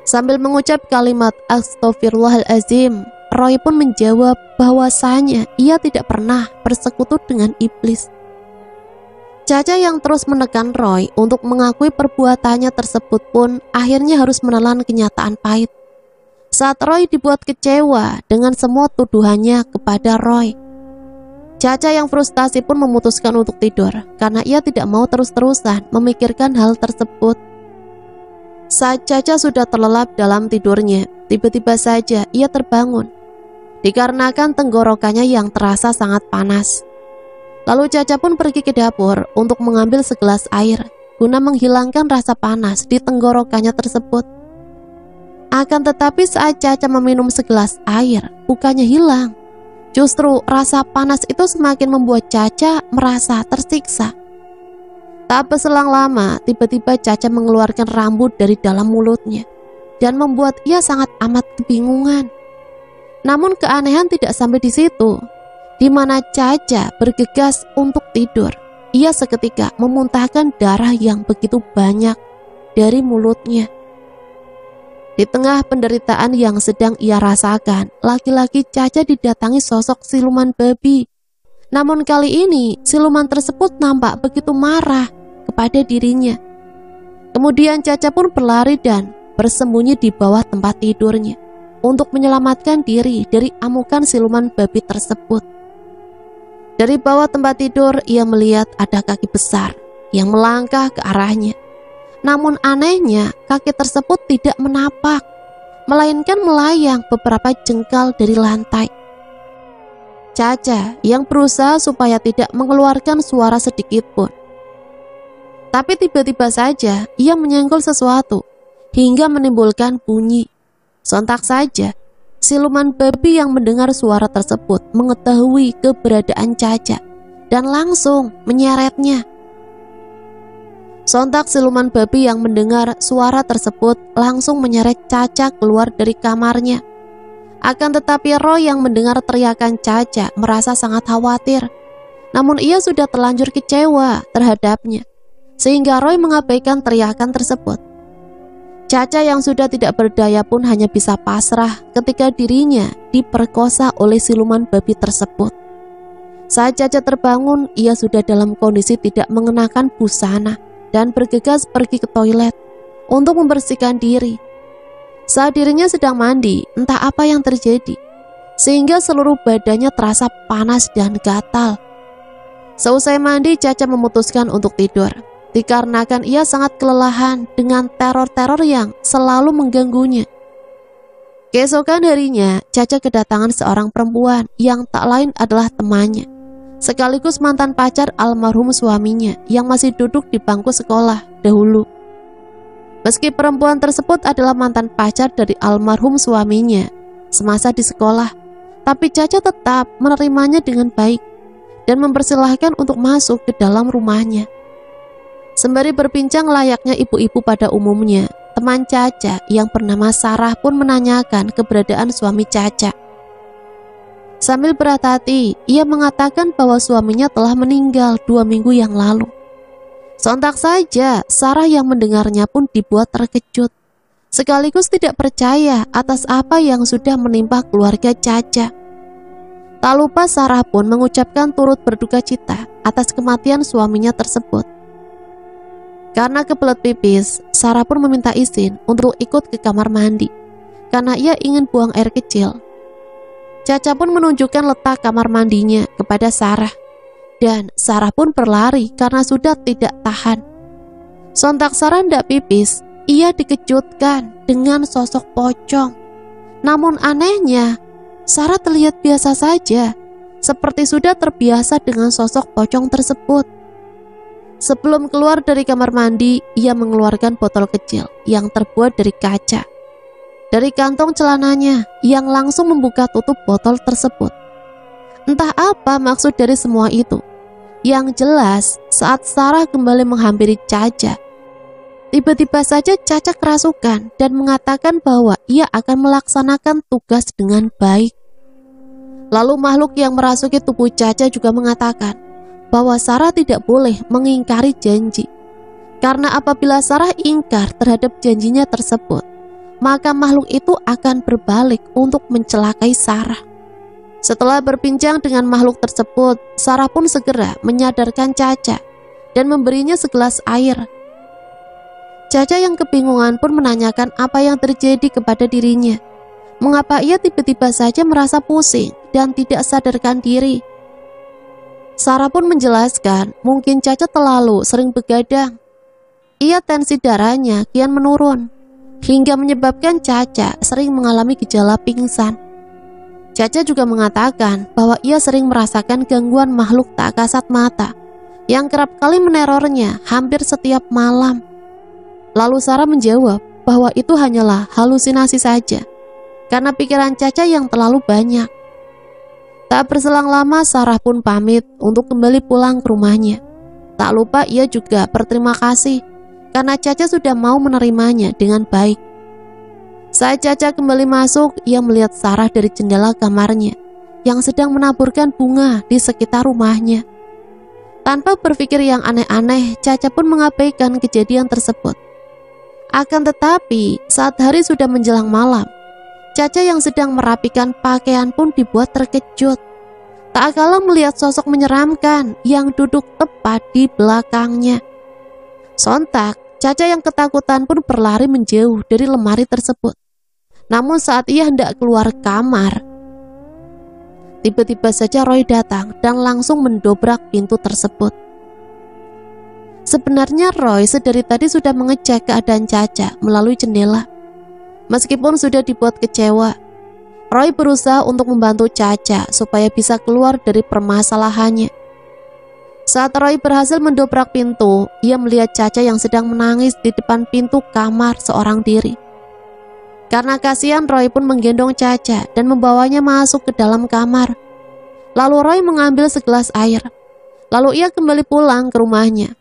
Sambil mengucap kalimat Astaghfirullahalazim, Roy pun menjawab bahwasanya ia tidak pernah bersekutu dengan iblis. Caca yang terus menekan Roy untuk mengakui perbuatannya tersebut pun akhirnya harus menelan kenyataan pahit saat Roy dibuat kecewa dengan semua tuduhannya kepada Roy. Caca yang frustasi pun memutuskan untuk tidur karena ia tidak mau terus-terusan memikirkan hal tersebut. Saat Caca sudah terlelap dalam tidurnya, tiba-tiba saja ia terbangun dikarenakan tenggorokannya yang terasa sangat panas. Lalu Caca pun pergi ke dapur untuk mengambil segelas air guna menghilangkan rasa panas di tenggorokannya tersebut. Akan tetapi saat Caca meminum segelas air, bukannya hilang. Justru rasa panas itu semakin membuat Caca merasa tersiksa. Tak berselang lama, tiba-tiba Caca mengeluarkan rambut dari dalam mulutnya dan membuat ia sangat amat kebingungan. Namun keanehan tidak sampai di situ. Di mana Caca bergegas untuk tidur, ia seketika memuntahkan darah yang begitu banyak dari mulutnya. Di tengah penderitaan yang sedang ia rasakan, lagi-lagi Caca didatangi sosok siluman babi. Namun kali ini, siluman tersebut nampak begitu marah kepada dirinya. Kemudian Caca pun berlari dan bersembunyi di bawah tempat tidurnya untuk menyelamatkan diri dari amukan siluman babi tersebut. Dari bawah tempat tidur, ia melihat ada kaki besar yang melangkah ke arahnya. Namun anehnya, kaki tersebut tidak menapak, melainkan melayang beberapa jengkal dari lantai. Caca yang berusaha supaya tidak mengeluarkan suara sedikit pun. Tapi tiba-tiba saja ia menyenggol sesuatu hingga menimbulkan bunyi. Sontak saja, siluman babi yang mendengar suara tersebut mengetahui keberadaan Caca dan langsung menyeretnya. Sontak siluman babi yang mendengar suara tersebut langsung menyeret Caca keluar dari kamarnya. Akan tetapi Roy yang mendengar teriakan Caca merasa sangat khawatir. Namun ia sudah terlanjur kecewa terhadapnya, sehingga Roy mengabaikan teriakan tersebut. Caca yang sudah tidak berdaya pun hanya bisa pasrah ketika dirinya diperkosa oleh siluman babi tersebut. Saat Caca terbangun, ia sudah dalam kondisi tidak mengenakan busana dan bergegas pergi ke toilet untuk membersihkan diri. Saat dirinya sedang mandi, entah apa yang terjadi, sehingga seluruh badannya terasa panas dan gatal. Seusai mandi, Caca memutuskan untuk tidur, dikarenakan ia sangat kelelahan dengan teror-teror yang selalu mengganggunya. Keesokan harinya, Caca kedatangan seorang perempuan yang tak lain adalah temannya, sekaligus mantan pacar almarhum suaminya yang masih duduk di bangku sekolah dahulu. Meski perempuan tersebut adalah mantan pacar dari almarhum suaminya semasa di sekolah, tapi Caca tetap menerimanya dengan baik dan mempersilahkan untuk masuk ke dalam rumahnya. Sembari berbincang layaknya ibu-ibu pada umumnya, teman Caca yang bernama Sarah pun menanyakan keberadaan suami Caca. Sambil berat hati, ia mengatakan bahwa suaminya telah meninggal 2 minggu yang lalu. Sontak saja, Sarah yang mendengarnya pun dibuat terkejut, sekaligus tidak percaya atas apa yang sudah menimpa keluarga Caca. Tak lupa Sarah pun mengucapkan turut berduka cita atas kematian suaminya tersebut. Karena kebelet pipis, Sarah pun meminta izin untuk ikut ke kamar mandi karena ia ingin buang air kecil. Caca pun menunjukkan letak kamar mandinya kepada Sarah, dan Sarah pun berlari karena sudah tidak tahan. Sontak Sarah hendak pipis, ia dikejutkan dengan sosok pocong. Namun anehnya, Sarah terlihat biasa saja, seperti sudah terbiasa dengan sosok pocong tersebut. Sebelum keluar dari kamar mandi, ia mengeluarkan botol kecil yang terbuat dari kaca dari kantong celananya, yang langsung membuka tutup botol tersebut. Entah apa maksud dari semua itu. Yang jelas, saat Sarah kembali menghampiri Caca, tiba-tiba saja Caca kerasukan dan mengatakan bahwa ia akan melaksanakan tugas dengan baik. Lalu makhluk yang merasuki tubuh Caca juga mengatakan bahwa Sarah tidak boleh mengingkari janji, karena apabila Sarah ingkar terhadap janjinya tersebut, maka makhluk itu akan berbalik untuk mencelakai Sarah. Setelah berbincang dengan makhluk tersebut, Sarah pun segera menyadarkan Caca dan memberinya segelas air. Caca yang kebingungan pun menanyakan apa yang terjadi kepada dirinya. Mengapa ia tiba-tiba saja merasa pusing dan tidak sadarkan diri? Sarah pun menjelaskan mungkin Caca terlalu sering begadang. Ia tensi darahnya kian menurun, hingga menyebabkan Caca sering mengalami gejala pingsan. Caca juga mengatakan bahwa ia sering merasakan gangguan makhluk tak kasat mata yang kerap kali menerornya hampir setiap malam. Lalu Sarah menjawab bahwa itu hanyalah halusinasi saja, karena pikiran Caca yang terlalu banyak. Tak berselang lama, Sarah pun pamit untuk kembali pulang ke rumahnya. Tak lupa ia juga berterima kasih karena Caca sudah mau menerimanya dengan baik. Saat Caca kembali masuk, ia melihat Sarah dari jendela kamarnya yang sedang menaburkan bunga di sekitar rumahnya. Tanpa berpikir yang aneh-aneh, Caca pun mengabaikan kejadian tersebut. Akan tetapi, saat hari sudah menjelang malam, Caca yang sedang merapikan pakaian pun dibuat terkejut. Tak kalah melihat sosok menyeramkan yang duduk tepat di belakangnya. Sontak, Caca yang ketakutan pun berlari menjauh dari lemari tersebut. Namun saat ia hendak keluar kamar, tiba-tiba saja Roy datang dan langsung mendobrak pintu tersebut. Sebenarnya Roy sedari tadi sudah mengecek keadaan Caca melalui jendela. Meskipun sudah dibuat kecewa, Roy berusaha untuk membantu Caca supaya bisa keluar dari permasalahannya. Saat Roy berhasil mendobrak pintu, ia melihat Caca yang sedang menangis di depan pintu kamar seorang diri. Karena kasihan, Roy pun menggendong Caca dan membawanya masuk ke dalam kamar. Lalu Roy mengambil segelas air. Lalu ia kembali pulang ke rumahnya.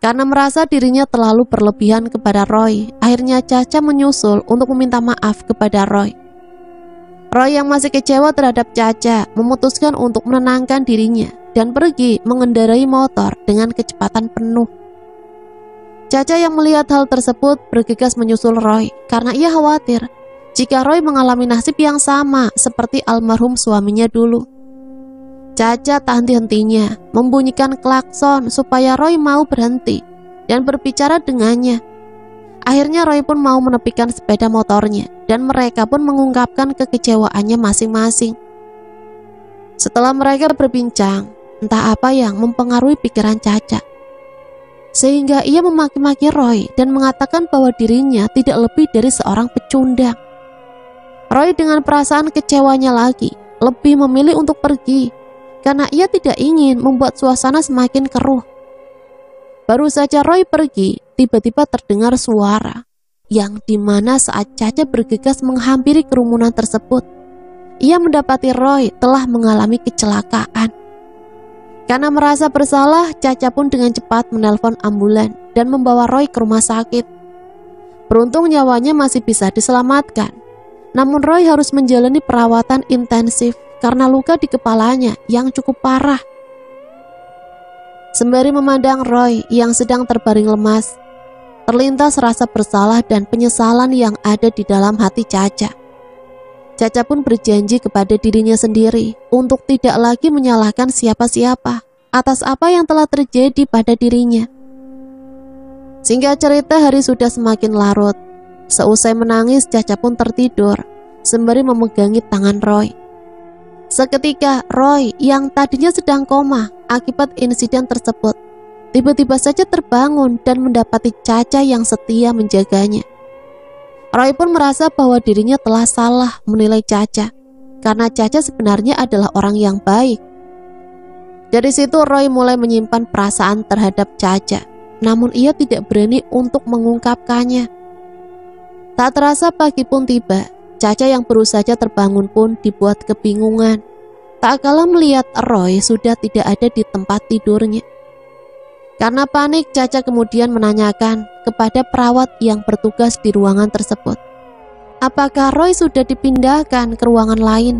Karena merasa dirinya terlalu berlebihan kepada Roy, akhirnya Caca menyusul untuk meminta maaf kepada Roy. Roy yang masih kecewa terhadap Caca memutuskan untuk menenangkan dirinya dan pergi mengendarai motor dengan kecepatan penuh. Caca yang melihat hal tersebut bergegas menyusul Roy karena ia khawatir jika Roy mengalami nasib yang sama seperti almarhum suaminya dulu. Caca tak henti-hentinya membunyikan klakson supaya Roy mau berhenti dan berbicara dengannya. Akhirnya Roy pun mau menepikan sepeda motornya dan mereka pun mengungkapkan kekecewaannya masing-masing. Setelah mereka berbincang, entah apa yang mempengaruhi pikiran Caca, sehingga ia memaki-maki Roy dan mengatakan bahwa dirinya tidak lebih dari seorang pecundang. Roy dengan perasaan kecewanya lagi lebih memilih untuk pergi karena ia tidak ingin membuat suasana semakin keruh. Baru saja Roy pergi, tiba-tiba terdengar suara yang dimana saat Caca bergegas menghampiri kerumunan tersebut, ia mendapati Roy telah mengalami kecelakaan. Karena merasa bersalah, Caca pun dengan cepat menelpon ambulan dan membawa Roy ke rumah sakit. Beruntung nyawanya masih bisa diselamatkan, namun Roy harus menjalani perawatan intensif karena luka di kepalanya yang cukup parah. Sembari memandang Roy yang sedang terbaring lemas, terlintas rasa bersalah dan penyesalan yang ada di dalam hati Caca. Caca pun berjanji kepada dirinya sendiri untuk tidak lagi menyalahkan siapa-siapa atas apa yang telah terjadi pada dirinya. Singkat cerita, hari sudah semakin larut. Seusai menangis, Caca pun tertidur sembari memegangi tangan Roy. Seketika Roy yang tadinya sedang koma akibat insiden tersebut tiba-tiba saja terbangun dan mendapati Caca yang setia menjaganya. Roy pun merasa bahwa dirinya telah salah menilai Caca karena Caca sebenarnya adalah orang yang baik. Dari situ Roy mulai menyimpan perasaan terhadap Caca, namun ia tidak berani untuk mengungkapkannya. Tak terasa pagi pun tiba. Caca yang baru saja terbangun pun dibuat kebingungan. Tak kalah melihat Roy sudah tidak ada di tempat tidurnya. Karena panik, Caca kemudian menanyakan kepada perawat yang bertugas di ruangan tersebut, apakah Roy sudah dipindahkan ke ruangan lain.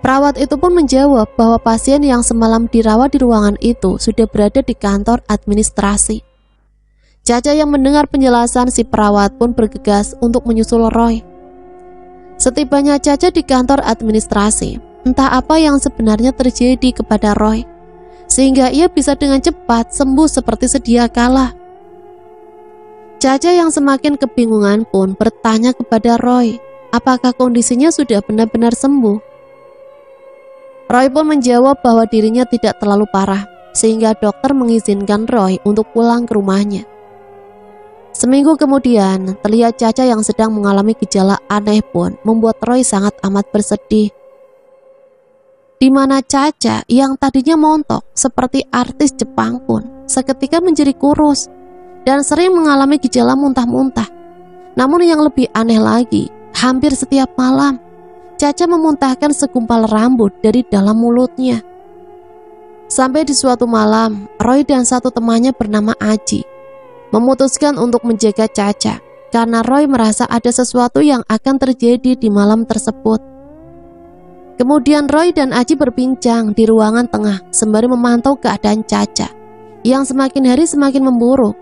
Perawat itu pun menjawab bahwa pasien yang semalam dirawat di ruangan itu sudah berada di kantor administrasi. Caca yang mendengar penjelasan si perawat pun bergegas untuk menyusul Roy. Setibanya Caca di kantor administrasi, entah apa yang sebenarnya terjadi kepada Roy, sehingga ia bisa dengan cepat sembuh seperti sedia kala. Caca yang semakin kebingungan pun bertanya kepada Roy, apakah kondisinya sudah benar-benar sembuh. Roy pun menjawab bahwa dirinya tidak terlalu parah, sehingga dokter mengizinkan Roy untuk pulang ke rumahnya. Seminggu kemudian, terlihat Caca yang sedang mengalami gejala aneh pun membuat Roy sangat amat bersedih. Di mana Caca yang tadinya montok seperti artis Jepang pun seketika menjadi kurus dan sering mengalami gejala muntah-muntah. Namun yang lebih aneh lagi, hampir setiap malam Caca memuntahkan segumpal rambut dari dalam mulutnya. Sampai di suatu malam, Roy dan satu temannya bernama Aji memutuskan untuk menjaga Caca karena Roy merasa ada sesuatu yang akan terjadi di malam tersebut. Kemudian Roy dan Aji berbincang di ruangan tengah sembari memantau keadaan Caca yang semakin hari semakin memburuk.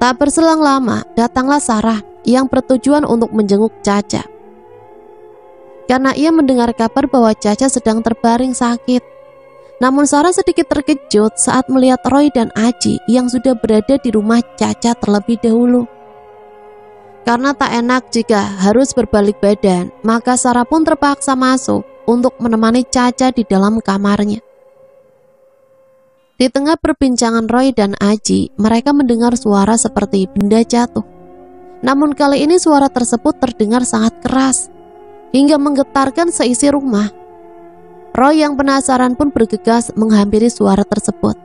Tak berselang lama, datanglah Sarah yang bertujuan untuk menjenguk Caca karena ia mendengar kabar bahwa Caca sedang terbaring sakit. Namun Sarah sedikit terkejut saat melihat Roy dan Aji yang sudah berada di rumah Caca terlebih dahulu. Karena tak enak jika harus berbalik badan, maka Sarah pun terpaksa masuk untuk menemani Caca di dalam kamarnya. Di tengah perbincangan Roy dan Aji, mereka mendengar suara seperti benda jatuh. Namun kali ini suara tersebut terdengar sangat keras, hingga menggetarkan seisi rumah. Roy yang penasaran pun bergegas menghampiri suara tersebut.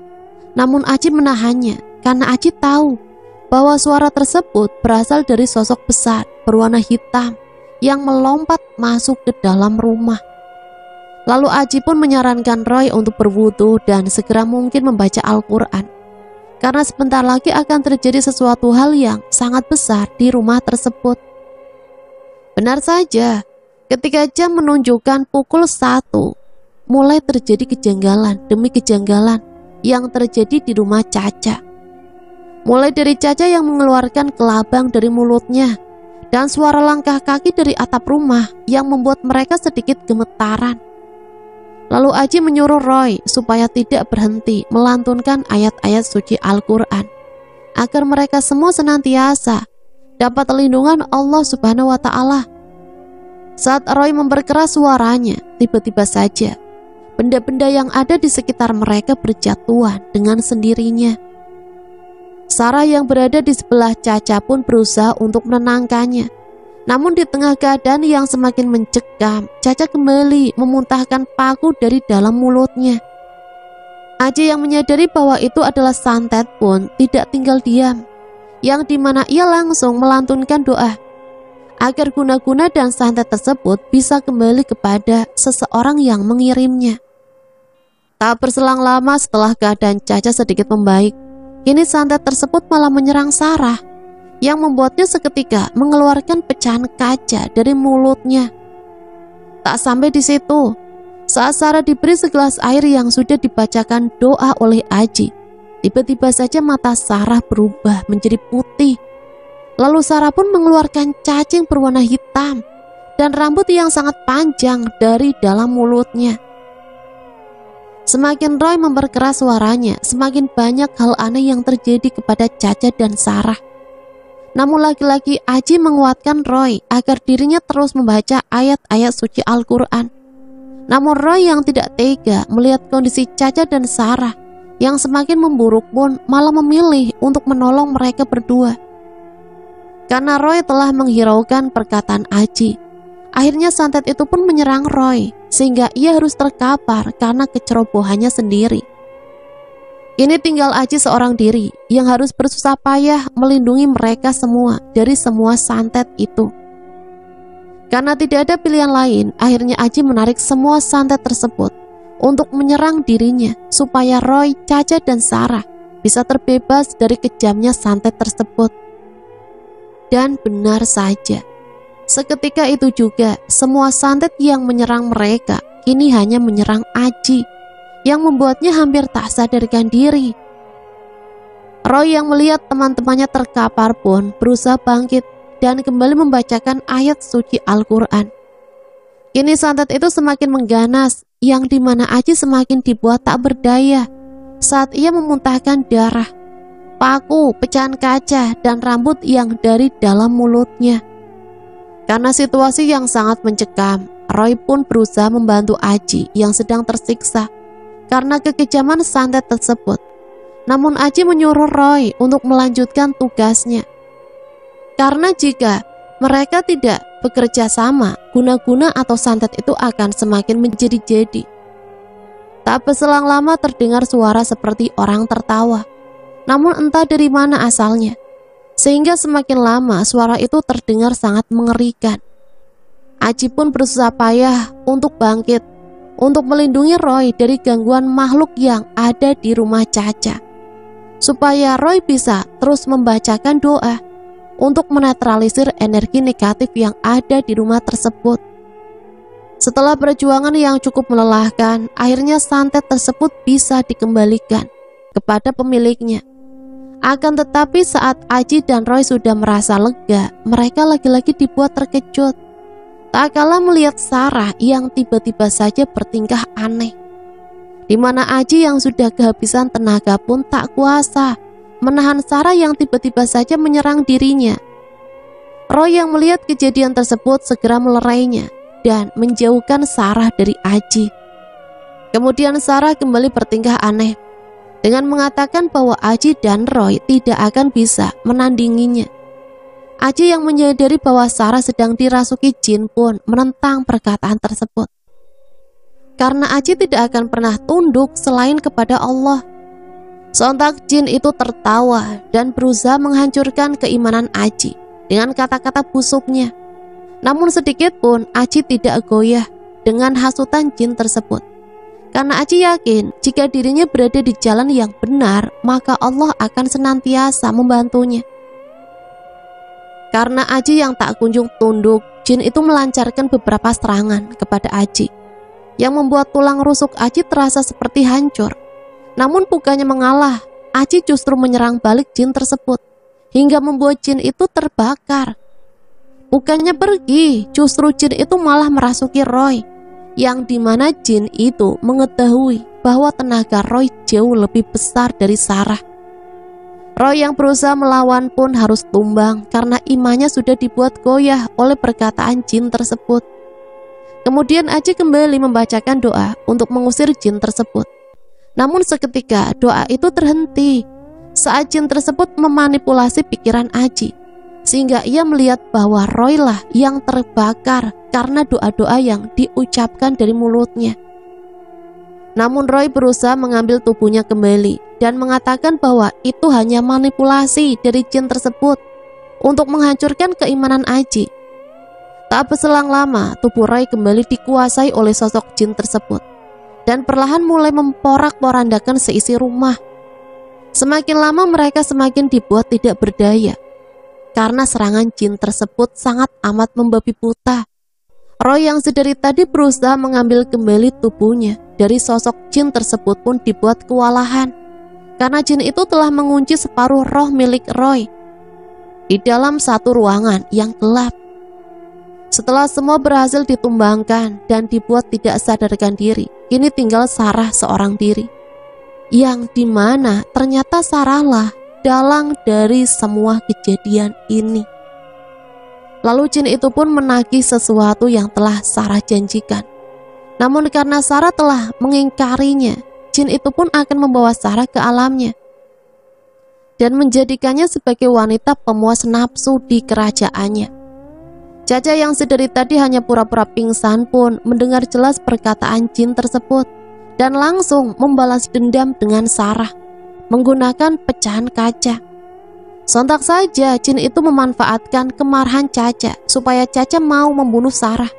Namun Aji menahannya karena Aji tahu bahwa suara tersebut berasal dari sosok besar berwarna hitam yang melompat masuk ke dalam rumah. Lalu Aji pun menyarankan Roy untuk berwudu dan segera mungkin membaca Al-Quran, karena sebentar lagi akan terjadi sesuatu hal yang sangat besar di rumah tersebut. Benar saja, ketika jam menunjukkan pukul 1, mulai terjadi kejanggalan demi kejanggalan yang terjadi di rumah Caca. mulai dari Caca yang mengeluarkan kelabang dari mulutnya dan suara langkah kaki dari atap rumah yang membuat mereka sedikit gemetaran. Lalu Aji menyuruh Roy supaya tidak berhenti melantunkan ayat-ayat suci Al-Quran agar mereka semua senantiasa dapat lindungan Allah Subhanahu wa Ta'ala. Saat Roy memperkeras suaranya, tiba-tiba saja benda-benda yang ada di sekitar mereka berjatuhan dengan sendirinya. Sarah yang berada di sebelah Caca pun berusaha untuk menenangkannya. Namun di tengah keadaan yang semakin mencekam, Caca kembali memuntahkan paku dari dalam mulutnya. Aji yang menyadari bahwa itu adalah santet pun tidak tinggal diam, yang dimana ia langsung melantunkan doa agar guna-guna dan santet tersebut bisa kembali kepada seseorang yang mengirimnya. Tak berselang lama setelah keadaan Caca sedikit membaik, kini santet tersebut malah menyerang Sarah, yang membuatnya seketika mengeluarkan pecahan kaca dari mulutnya. Tak sampai di situ, saat Sarah diberi segelas air yang sudah dibacakan doa oleh Aji, tiba-tiba saja mata Sarah berubah menjadi putih. Lalu Sarah pun mengeluarkan cacing berwarna hitam dan rambut yang sangat panjang dari dalam mulutnya. Semakin Roy memperkeras suaranya, semakin banyak hal aneh yang terjadi kepada Caca dan Sarah. Namun lagi-lagi Aji menguatkan Roy agar dirinya terus membaca ayat-ayat suci Al-Quran. Namun Roy yang tidak tega melihat kondisi Caca dan Sarah yang semakin memburuk pun malah memilih untuk menolong mereka berdua. Karena Roy telah menghiraukan perkataan Aji, akhirnya santet itu pun menyerang Roy, sehingga ia harus terkapar karena kecerobohannya sendiri. Kini tinggal Aji seorang diri yang harus bersusah payah melindungi mereka semua dari semua santet itu. Karena tidak ada pilihan lain, akhirnya Aji menarik semua santet tersebut untuk menyerang dirinya supaya Roy, Caca, dan Sarah bisa terbebas dari kejamnya santet tersebut. Dan benar saja, seketika itu juga semua santet yang menyerang mereka kini hanya menyerang Aji, yang membuatnya hampir tak sadarkan diri. Roy yang melihat teman-temannya terkapar pun berusaha bangkit dan kembali membacakan ayat suci Al-Quran. Kini santet itu semakin mengganas, yang dimana Aji semakin dibuat tak berdaya saat ia memuntahkan darah, paku, pecahan kaca, dan rambut yang dari dalam mulutnya. Karena situasi yang sangat mencekam, Roy pun berusaha membantu Aji yang sedang tersiksa karena kekejaman santet tersebut. Namun Aji menyuruh Roy untuk melanjutkan tugasnya. Karena jika mereka tidak bekerja sama, guna-guna atau santet itu akan semakin menjadi-jadi. Tak berselang lama terdengar suara seperti orang tertawa. Namun entah dari mana asalnya, sehingga semakin lama suara itu terdengar sangat mengerikan. Aji pun berusaha payah untuk bangkit, untuk melindungi Roy dari gangguan makhluk yang ada di rumah Caca, supaya Roy bisa terus membacakan doa untuk menetralisir energi negatif yang ada di rumah tersebut. Setelah perjuangan yang cukup melelahkan, akhirnya santet tersebut bisa dikembalikan kepada pemiliknya. Akan tetapi saat Aji dan Roy sudah merasa lega, mereka lagi-lagi dibuat terkejut, tak kalah melihat Sarah yang tiba-tiba saja bertingkah aneh, di mana Aji yang sudah kehabisan tenaga pun tak kuasa menahan Sarah yang tiba-tiba saja menyerang dirinya. Roy yang melihat kejadian tersebut segera melerainya dan menjauhkan Sarah dari Aji. Kemudian Sarah kembali bertingkah aneh dengan mengatakan bahwa Aji dan Roy tidak akan bisa menandinginya. Aji yang menyadari bahwa Sarah sedang dirasuki jin pun menentang perkataan tersebut. Karena Aji tidak akan pernah tunduk selain kepada Allah. Sontak jin itu tertawa dan berusaha menghancurkan keimanan Aji dengan kata-kata busuknya. Namun sedikit pun Aji tidak goyah dengan hasutan jin tersebut. Karena Aji yakin jika dirinya berada di jalan yang benar, maka Allah akan senantiasa membantunya. Karena Aji yang tak kunjung tunduk, jin itu melancarkan beberapa serangan kepada Aji, yang membuat tulang rusuk Aji terasa seperti hancur. Namun bukannya mengalah, Aji justru menyerang balik jin tersebut, hingga membuat jin itu terbakar. Bukannya pergi, justru jin itu malah merasuki Roy, yang dimana jin itu mengetahui bahwa tenaga Roy jauh lebih besar dari Sarah. Roy yang berusaha melawan pun harus tumbang karena imannya sudah dibuat goyah oleh perkataan jin tersebut. Kemudian Aji kembali membacakan doa untuk mengusir jin tersebut. Namun seketika doa itu terhenti saat jin tersebut memanipulasi pikiran Aji, sehingga ia melihat bahwa Roy lah yang terbakar karena doa-doa yang diucapkan dari mulutnya. Namun Roy berusaha mengambil tubuhnya kembali dan mengatakan bahwa itu hanya manipulasi dari jin tersebut untuk menghancurkan keimanan Aji. Tak berselang lama, tubuh Roy kembali dikuasai oleh sosok jin tersebut dan perlahan mulai memporak-porandakan seisi rumah. Semakin lama mereka semakin dibuat tidak berdaya karena serangan jin tersebut sangat amat membabi buta. Roy yang sedari tadi berusaha mengambil kembali tubuhnya dari sosok jin tersebut pun dibuat kewalahan karena jin itu telah mengunci separuh roh milik Roy di dalam satu ruangan yang gelap. Setelah semua berhasil ditumbangkan dan dibuat tidak sadarkan diri, kini tinggal Sarah seorang diri, yang dimana ternyata Sarah lah dalang dari semua kejadian ini. Lalu jin itu pun menagih sesuatu yang telah Sarah janjikan. Namun karena Sarah telah mengingkarinya, jin itu pun akan membawa Sarah ke alamnya dan menjadikannya sebagai wanita pemuas nafsu di kerajaannya. Caca yang sedari tadi hanya pura-pura pingsan pun mendengar jelas perkataan jin tersebut dan langsung membalas dendam dengan Sarah menggunakan pecahan kaca. Sontak saja jin itu memanfaatkan kemarahan Caca supaya Caca mau membunuh Sarah.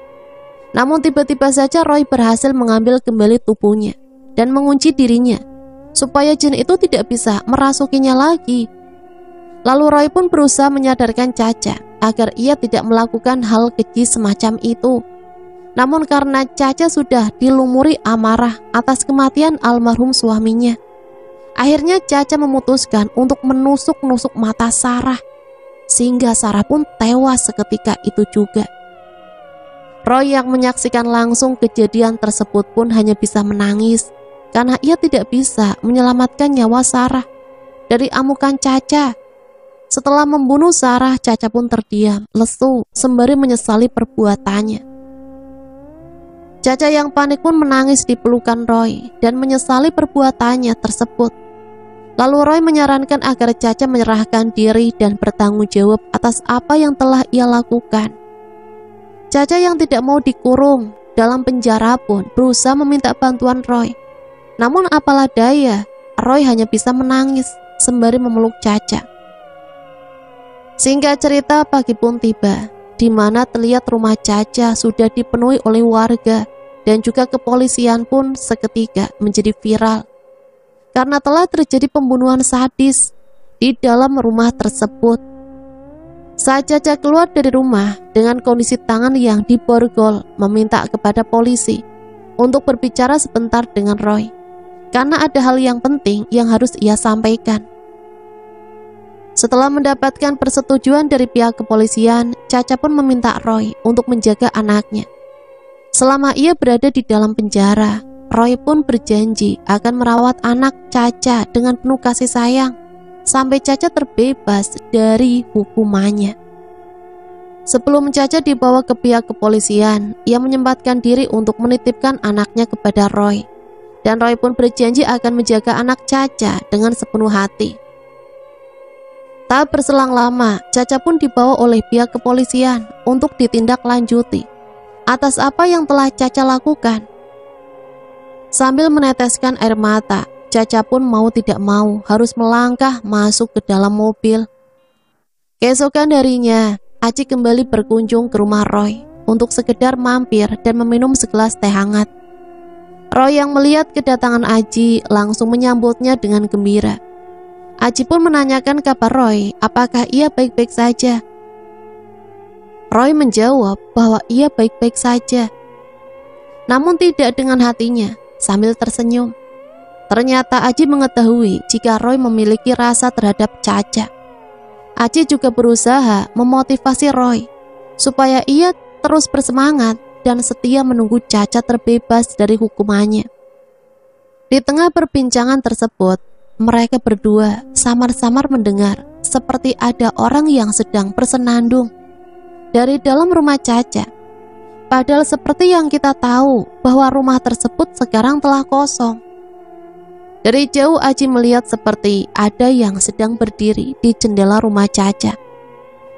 Namun tiba-tiba saja Roy berhasil mengambil kembali tubuhnya dan mengunci dirinya supaya jin itu tidak bisa merasukinya lagi. Lalu Roy pun berusaha menyadarkan Caca agar ia tidak melakukan hal keji semacam itu. Namun karena Caca sudah dilumuri amarah atas kematian almarhum suaminya, akhirnya Caca memutuskan untuk menusuk-nusuk mata Sarah, sehingga Sarah pun tewas seketika itu juga. Roy yang menyaksikan langsung kejadian tersebut pun hanya bisa menangis karena ia tidak bisa menyelamatkan nyawa Sarah dari amukan Caca. Setelah membunuh Sarah, Caca pun terdiam, lesu, sembari menyesali perbuatannya. Caca yang panik pun menangis di pelukan Roy dan menyesali perbuatannya tersebut. Lalu Roy menyarankan agar Caca menyerahkan diri dan bertanggung jawab atas apa yang telah ia lakukan. Caca yang tidak mau dikurung dalam penjara pun berusaha meminta bantuan Roy. Namun apalah daya, Roy hanya bisa menangis sembari memeluk Caca. Singkat cerita, pagi pun tiba, di mana terlihat rumah Caca sudah dipenuhi oleh warga dan juga kepolisian pun seketika menjadi viral karena telah terjadi pembunuhan sadis di dalam rumah tersebut. Saat Caca keluar dari rumah dengan kondisi tangan yang diborgol, meminta kepada polisi untuk berbicara sebentar dengan Roy karena ada hal yang penting yang harus ia sampaikan. Setelah mendapatkan persetujuan dari pihak kepolisian, Caca pun meminta Roy untuk menjaga anaknya. Selama ia berada di dalam penjara, Roy pun berjanji akan merawat anak Caca dengan penuh kasih sayang sampai Caca terbebas dari hukumannya. Sebelum Caca dibawa ke pihak kepolisian, ia menyempatkan diri untuk menitipkan anaknya kepada Roy. Dan Roy pun berjanji akan menjaga anak Caca dengan sepenuh hati. Tak berselang lama, Caca pun dibawa oleh pihak kepolisian untuk ditindaklanjuti atas apa yang telah Caca lakukan. Sambil meneteskan air mata, Caca pun mau tidak mau harus melangkah masuk ke dalam mobil. Keesokan harinya, Aci kembali berkunjung ke rumah Roy untuk sekedar mampir dan meminum segelas teh hangat. Roy yang melihat kedatangan Aji langsung menyambutnya dengan gembira. Aji pun menanyakan kabar Roy, apakah ia baik-baik saja. Roy menjawab bahwa ia baik-baik saja, namun tidak dengan hatinya, sambil tersenyum. Ternyata Aji mengetahui jika Roy memiliki rasa terhadap Caca. Aji juga berusaha memotivasi Roy supaya ia terus bersemangat dan setia menunggu Caca terbebas dari hukumannya. Di tengah perbincangan tersebut, mereka berdua samar-samar mendengar seperti ada orang yang sedang bersenandung dari dalam rumah Caca. Padahal seperti yang kita tahu bahwa rumah tersebut sekarang telah kosong. Dari jauh Aji melihat seperti ada yang sedang berdiri di jendela rumah Caca.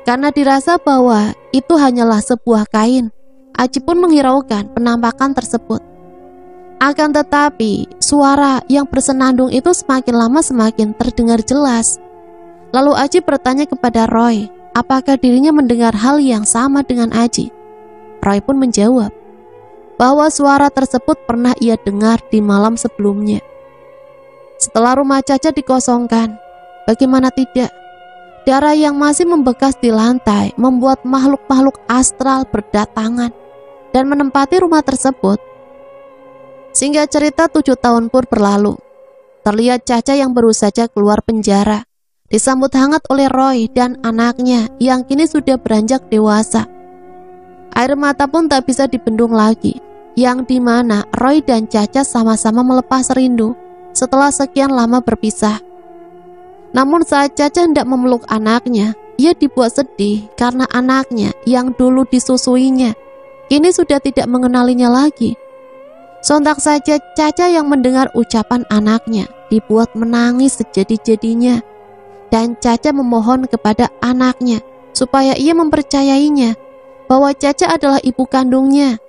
Karena dirasa bahwa itu hanyalah sebuah kain, Aji pun menghiraukan penampakan tersebut. Akan tetapi, suara yang bersenandung itu semakin lama semakin terdengar jelas. Lalu Aji bertanya kepada Roy, apakah dirinya mendengar hal yang sama dengan Aji. Roy pun menjawab bahwa suara tersebut pernah ia dengar di malam sebelumnya. Setelah rumah Caca dikosongkan, bagaimana tidak, darah yang masih membekas di lantai membuat makhluk-makhluk astral berdatangan dan menempati rumah tersebut. Sehingga cerita 7 tahun pun berlalu. Terlihat Caca yang baru saja keluar penjara disambut hangat oleh Roy dan anaknya yang kini sudah beranjak dewasa. Air mata pun tak bisa dibendung lagi, yang dimana Roy dan Caca sama-sama melepas rindu setelah sekian lama berpisah. Namun saat Caca hendak memeluk anaknya, ia dibuat sedih karena anaknya yang dulu disusuinya kini sudah tidak mengenalinya lagi. Sontak saja Caca yang mendengar ucapan anaknya dibuat menangis sejadi-jadinya, dan Caca memohon kepada anaknya supaya ia mempercayainya bahwa Caca adalah ibu kandungnya.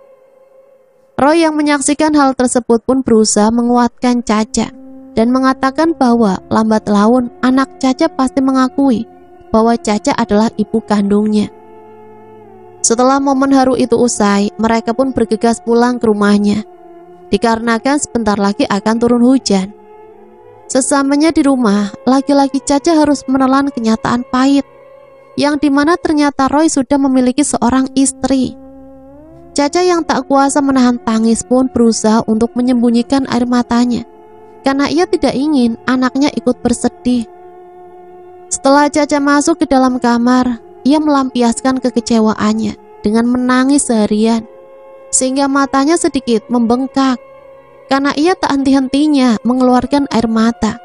Roy yang menyaksikan hal tersebut pun berusaha menguatkan Caca dan mengatakan bahwa lambat laun anak Caca pasti mengakui bahwa Caca adalah ibu kandungnya. Setelah momen haru itu usai, mereka pun bergegas pulang ke rumahnya, dikarenakan sebentar lagi akan turun hujan. Sesamanya di rumah, laki-laki Caca harus menelan kenyataan pahit, yang dimana ternyata Roy sudah memiliki seorang istri. Caca yang tak kuasa menahan tangis pun berusaha untuk menyembunyikan air matanya, karena ia tidak ingin anaknya ikut bersedih. Setelah Caca masuk ke dalam kamar, ia melampiaskan kekecewaannya dengan menangis seharian, sehingga matanya sedikit membengkak karena ia tak henti-hentinya mengeluarkan air mata.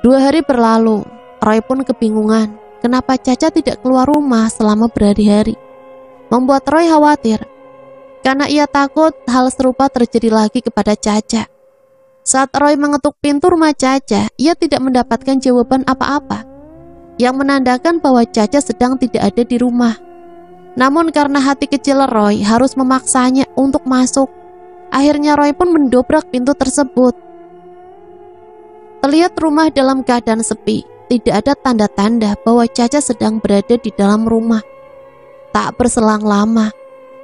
2 hari berlalu, Roy pun kebingungan kenapa Caca tidak keluar rumah selama berhari-hari. Membuat Roy khawatir karena ia takut hal serupa terjadi lagi kepada Caca. Saat Roy mengetuk pintu rumah Caca, ia tidak mendapatkan jawaban apa-apa, yang menandakan bahwa Caca sedang tidak ada di rumah. Namun karena hati kecil Roy harus memaksanya untuk masuk, akhirnya Roy pun mendobrak pintu tersebut. Terlihat rumah dalam keadaan sepi, tidak ada tanda-tanda bahwa Caca sedang berada di dalam rumah. Tak berselang lama,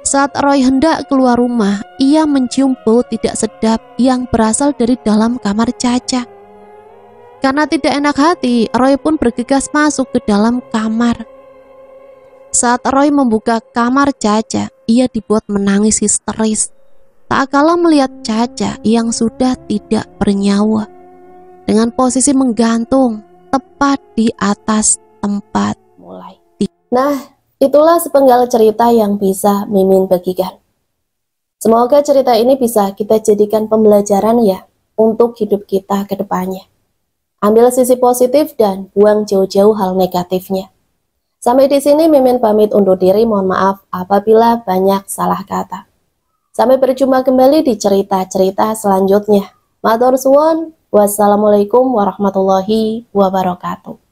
saat Roy hendak keluar rumah, ia mencium bau tidak sedap yang berasal dari dalam kamar Caca. Karena tidak enak hati, Roy pun bergegas masuk ke dalam kamar. Saat Roy membuka kamar Caca, ia dibuat menangis histeris, tak kalah melihat Caca yang sudah tidak bernyawa, dengan posisi menggantung tepat di atas tempat mulai. Nah, itulah sepenggal cerita yang bisa Mimin bagikan. Semoga cerita ini bisa kita jadikan pembelajaran ya untuk hidup kita ke depannya. Ambil sisi positif dan buang jauh-jauh hal negatifnya. Sampai di sini Mimin pamit undur diri, mohon maaf apabila banyak salah kata. Sampai berjumpa kembali di cerita-cerita selanjutnya. Matur suwun, wassalamualaikum warahmatullahi wabarakatuh.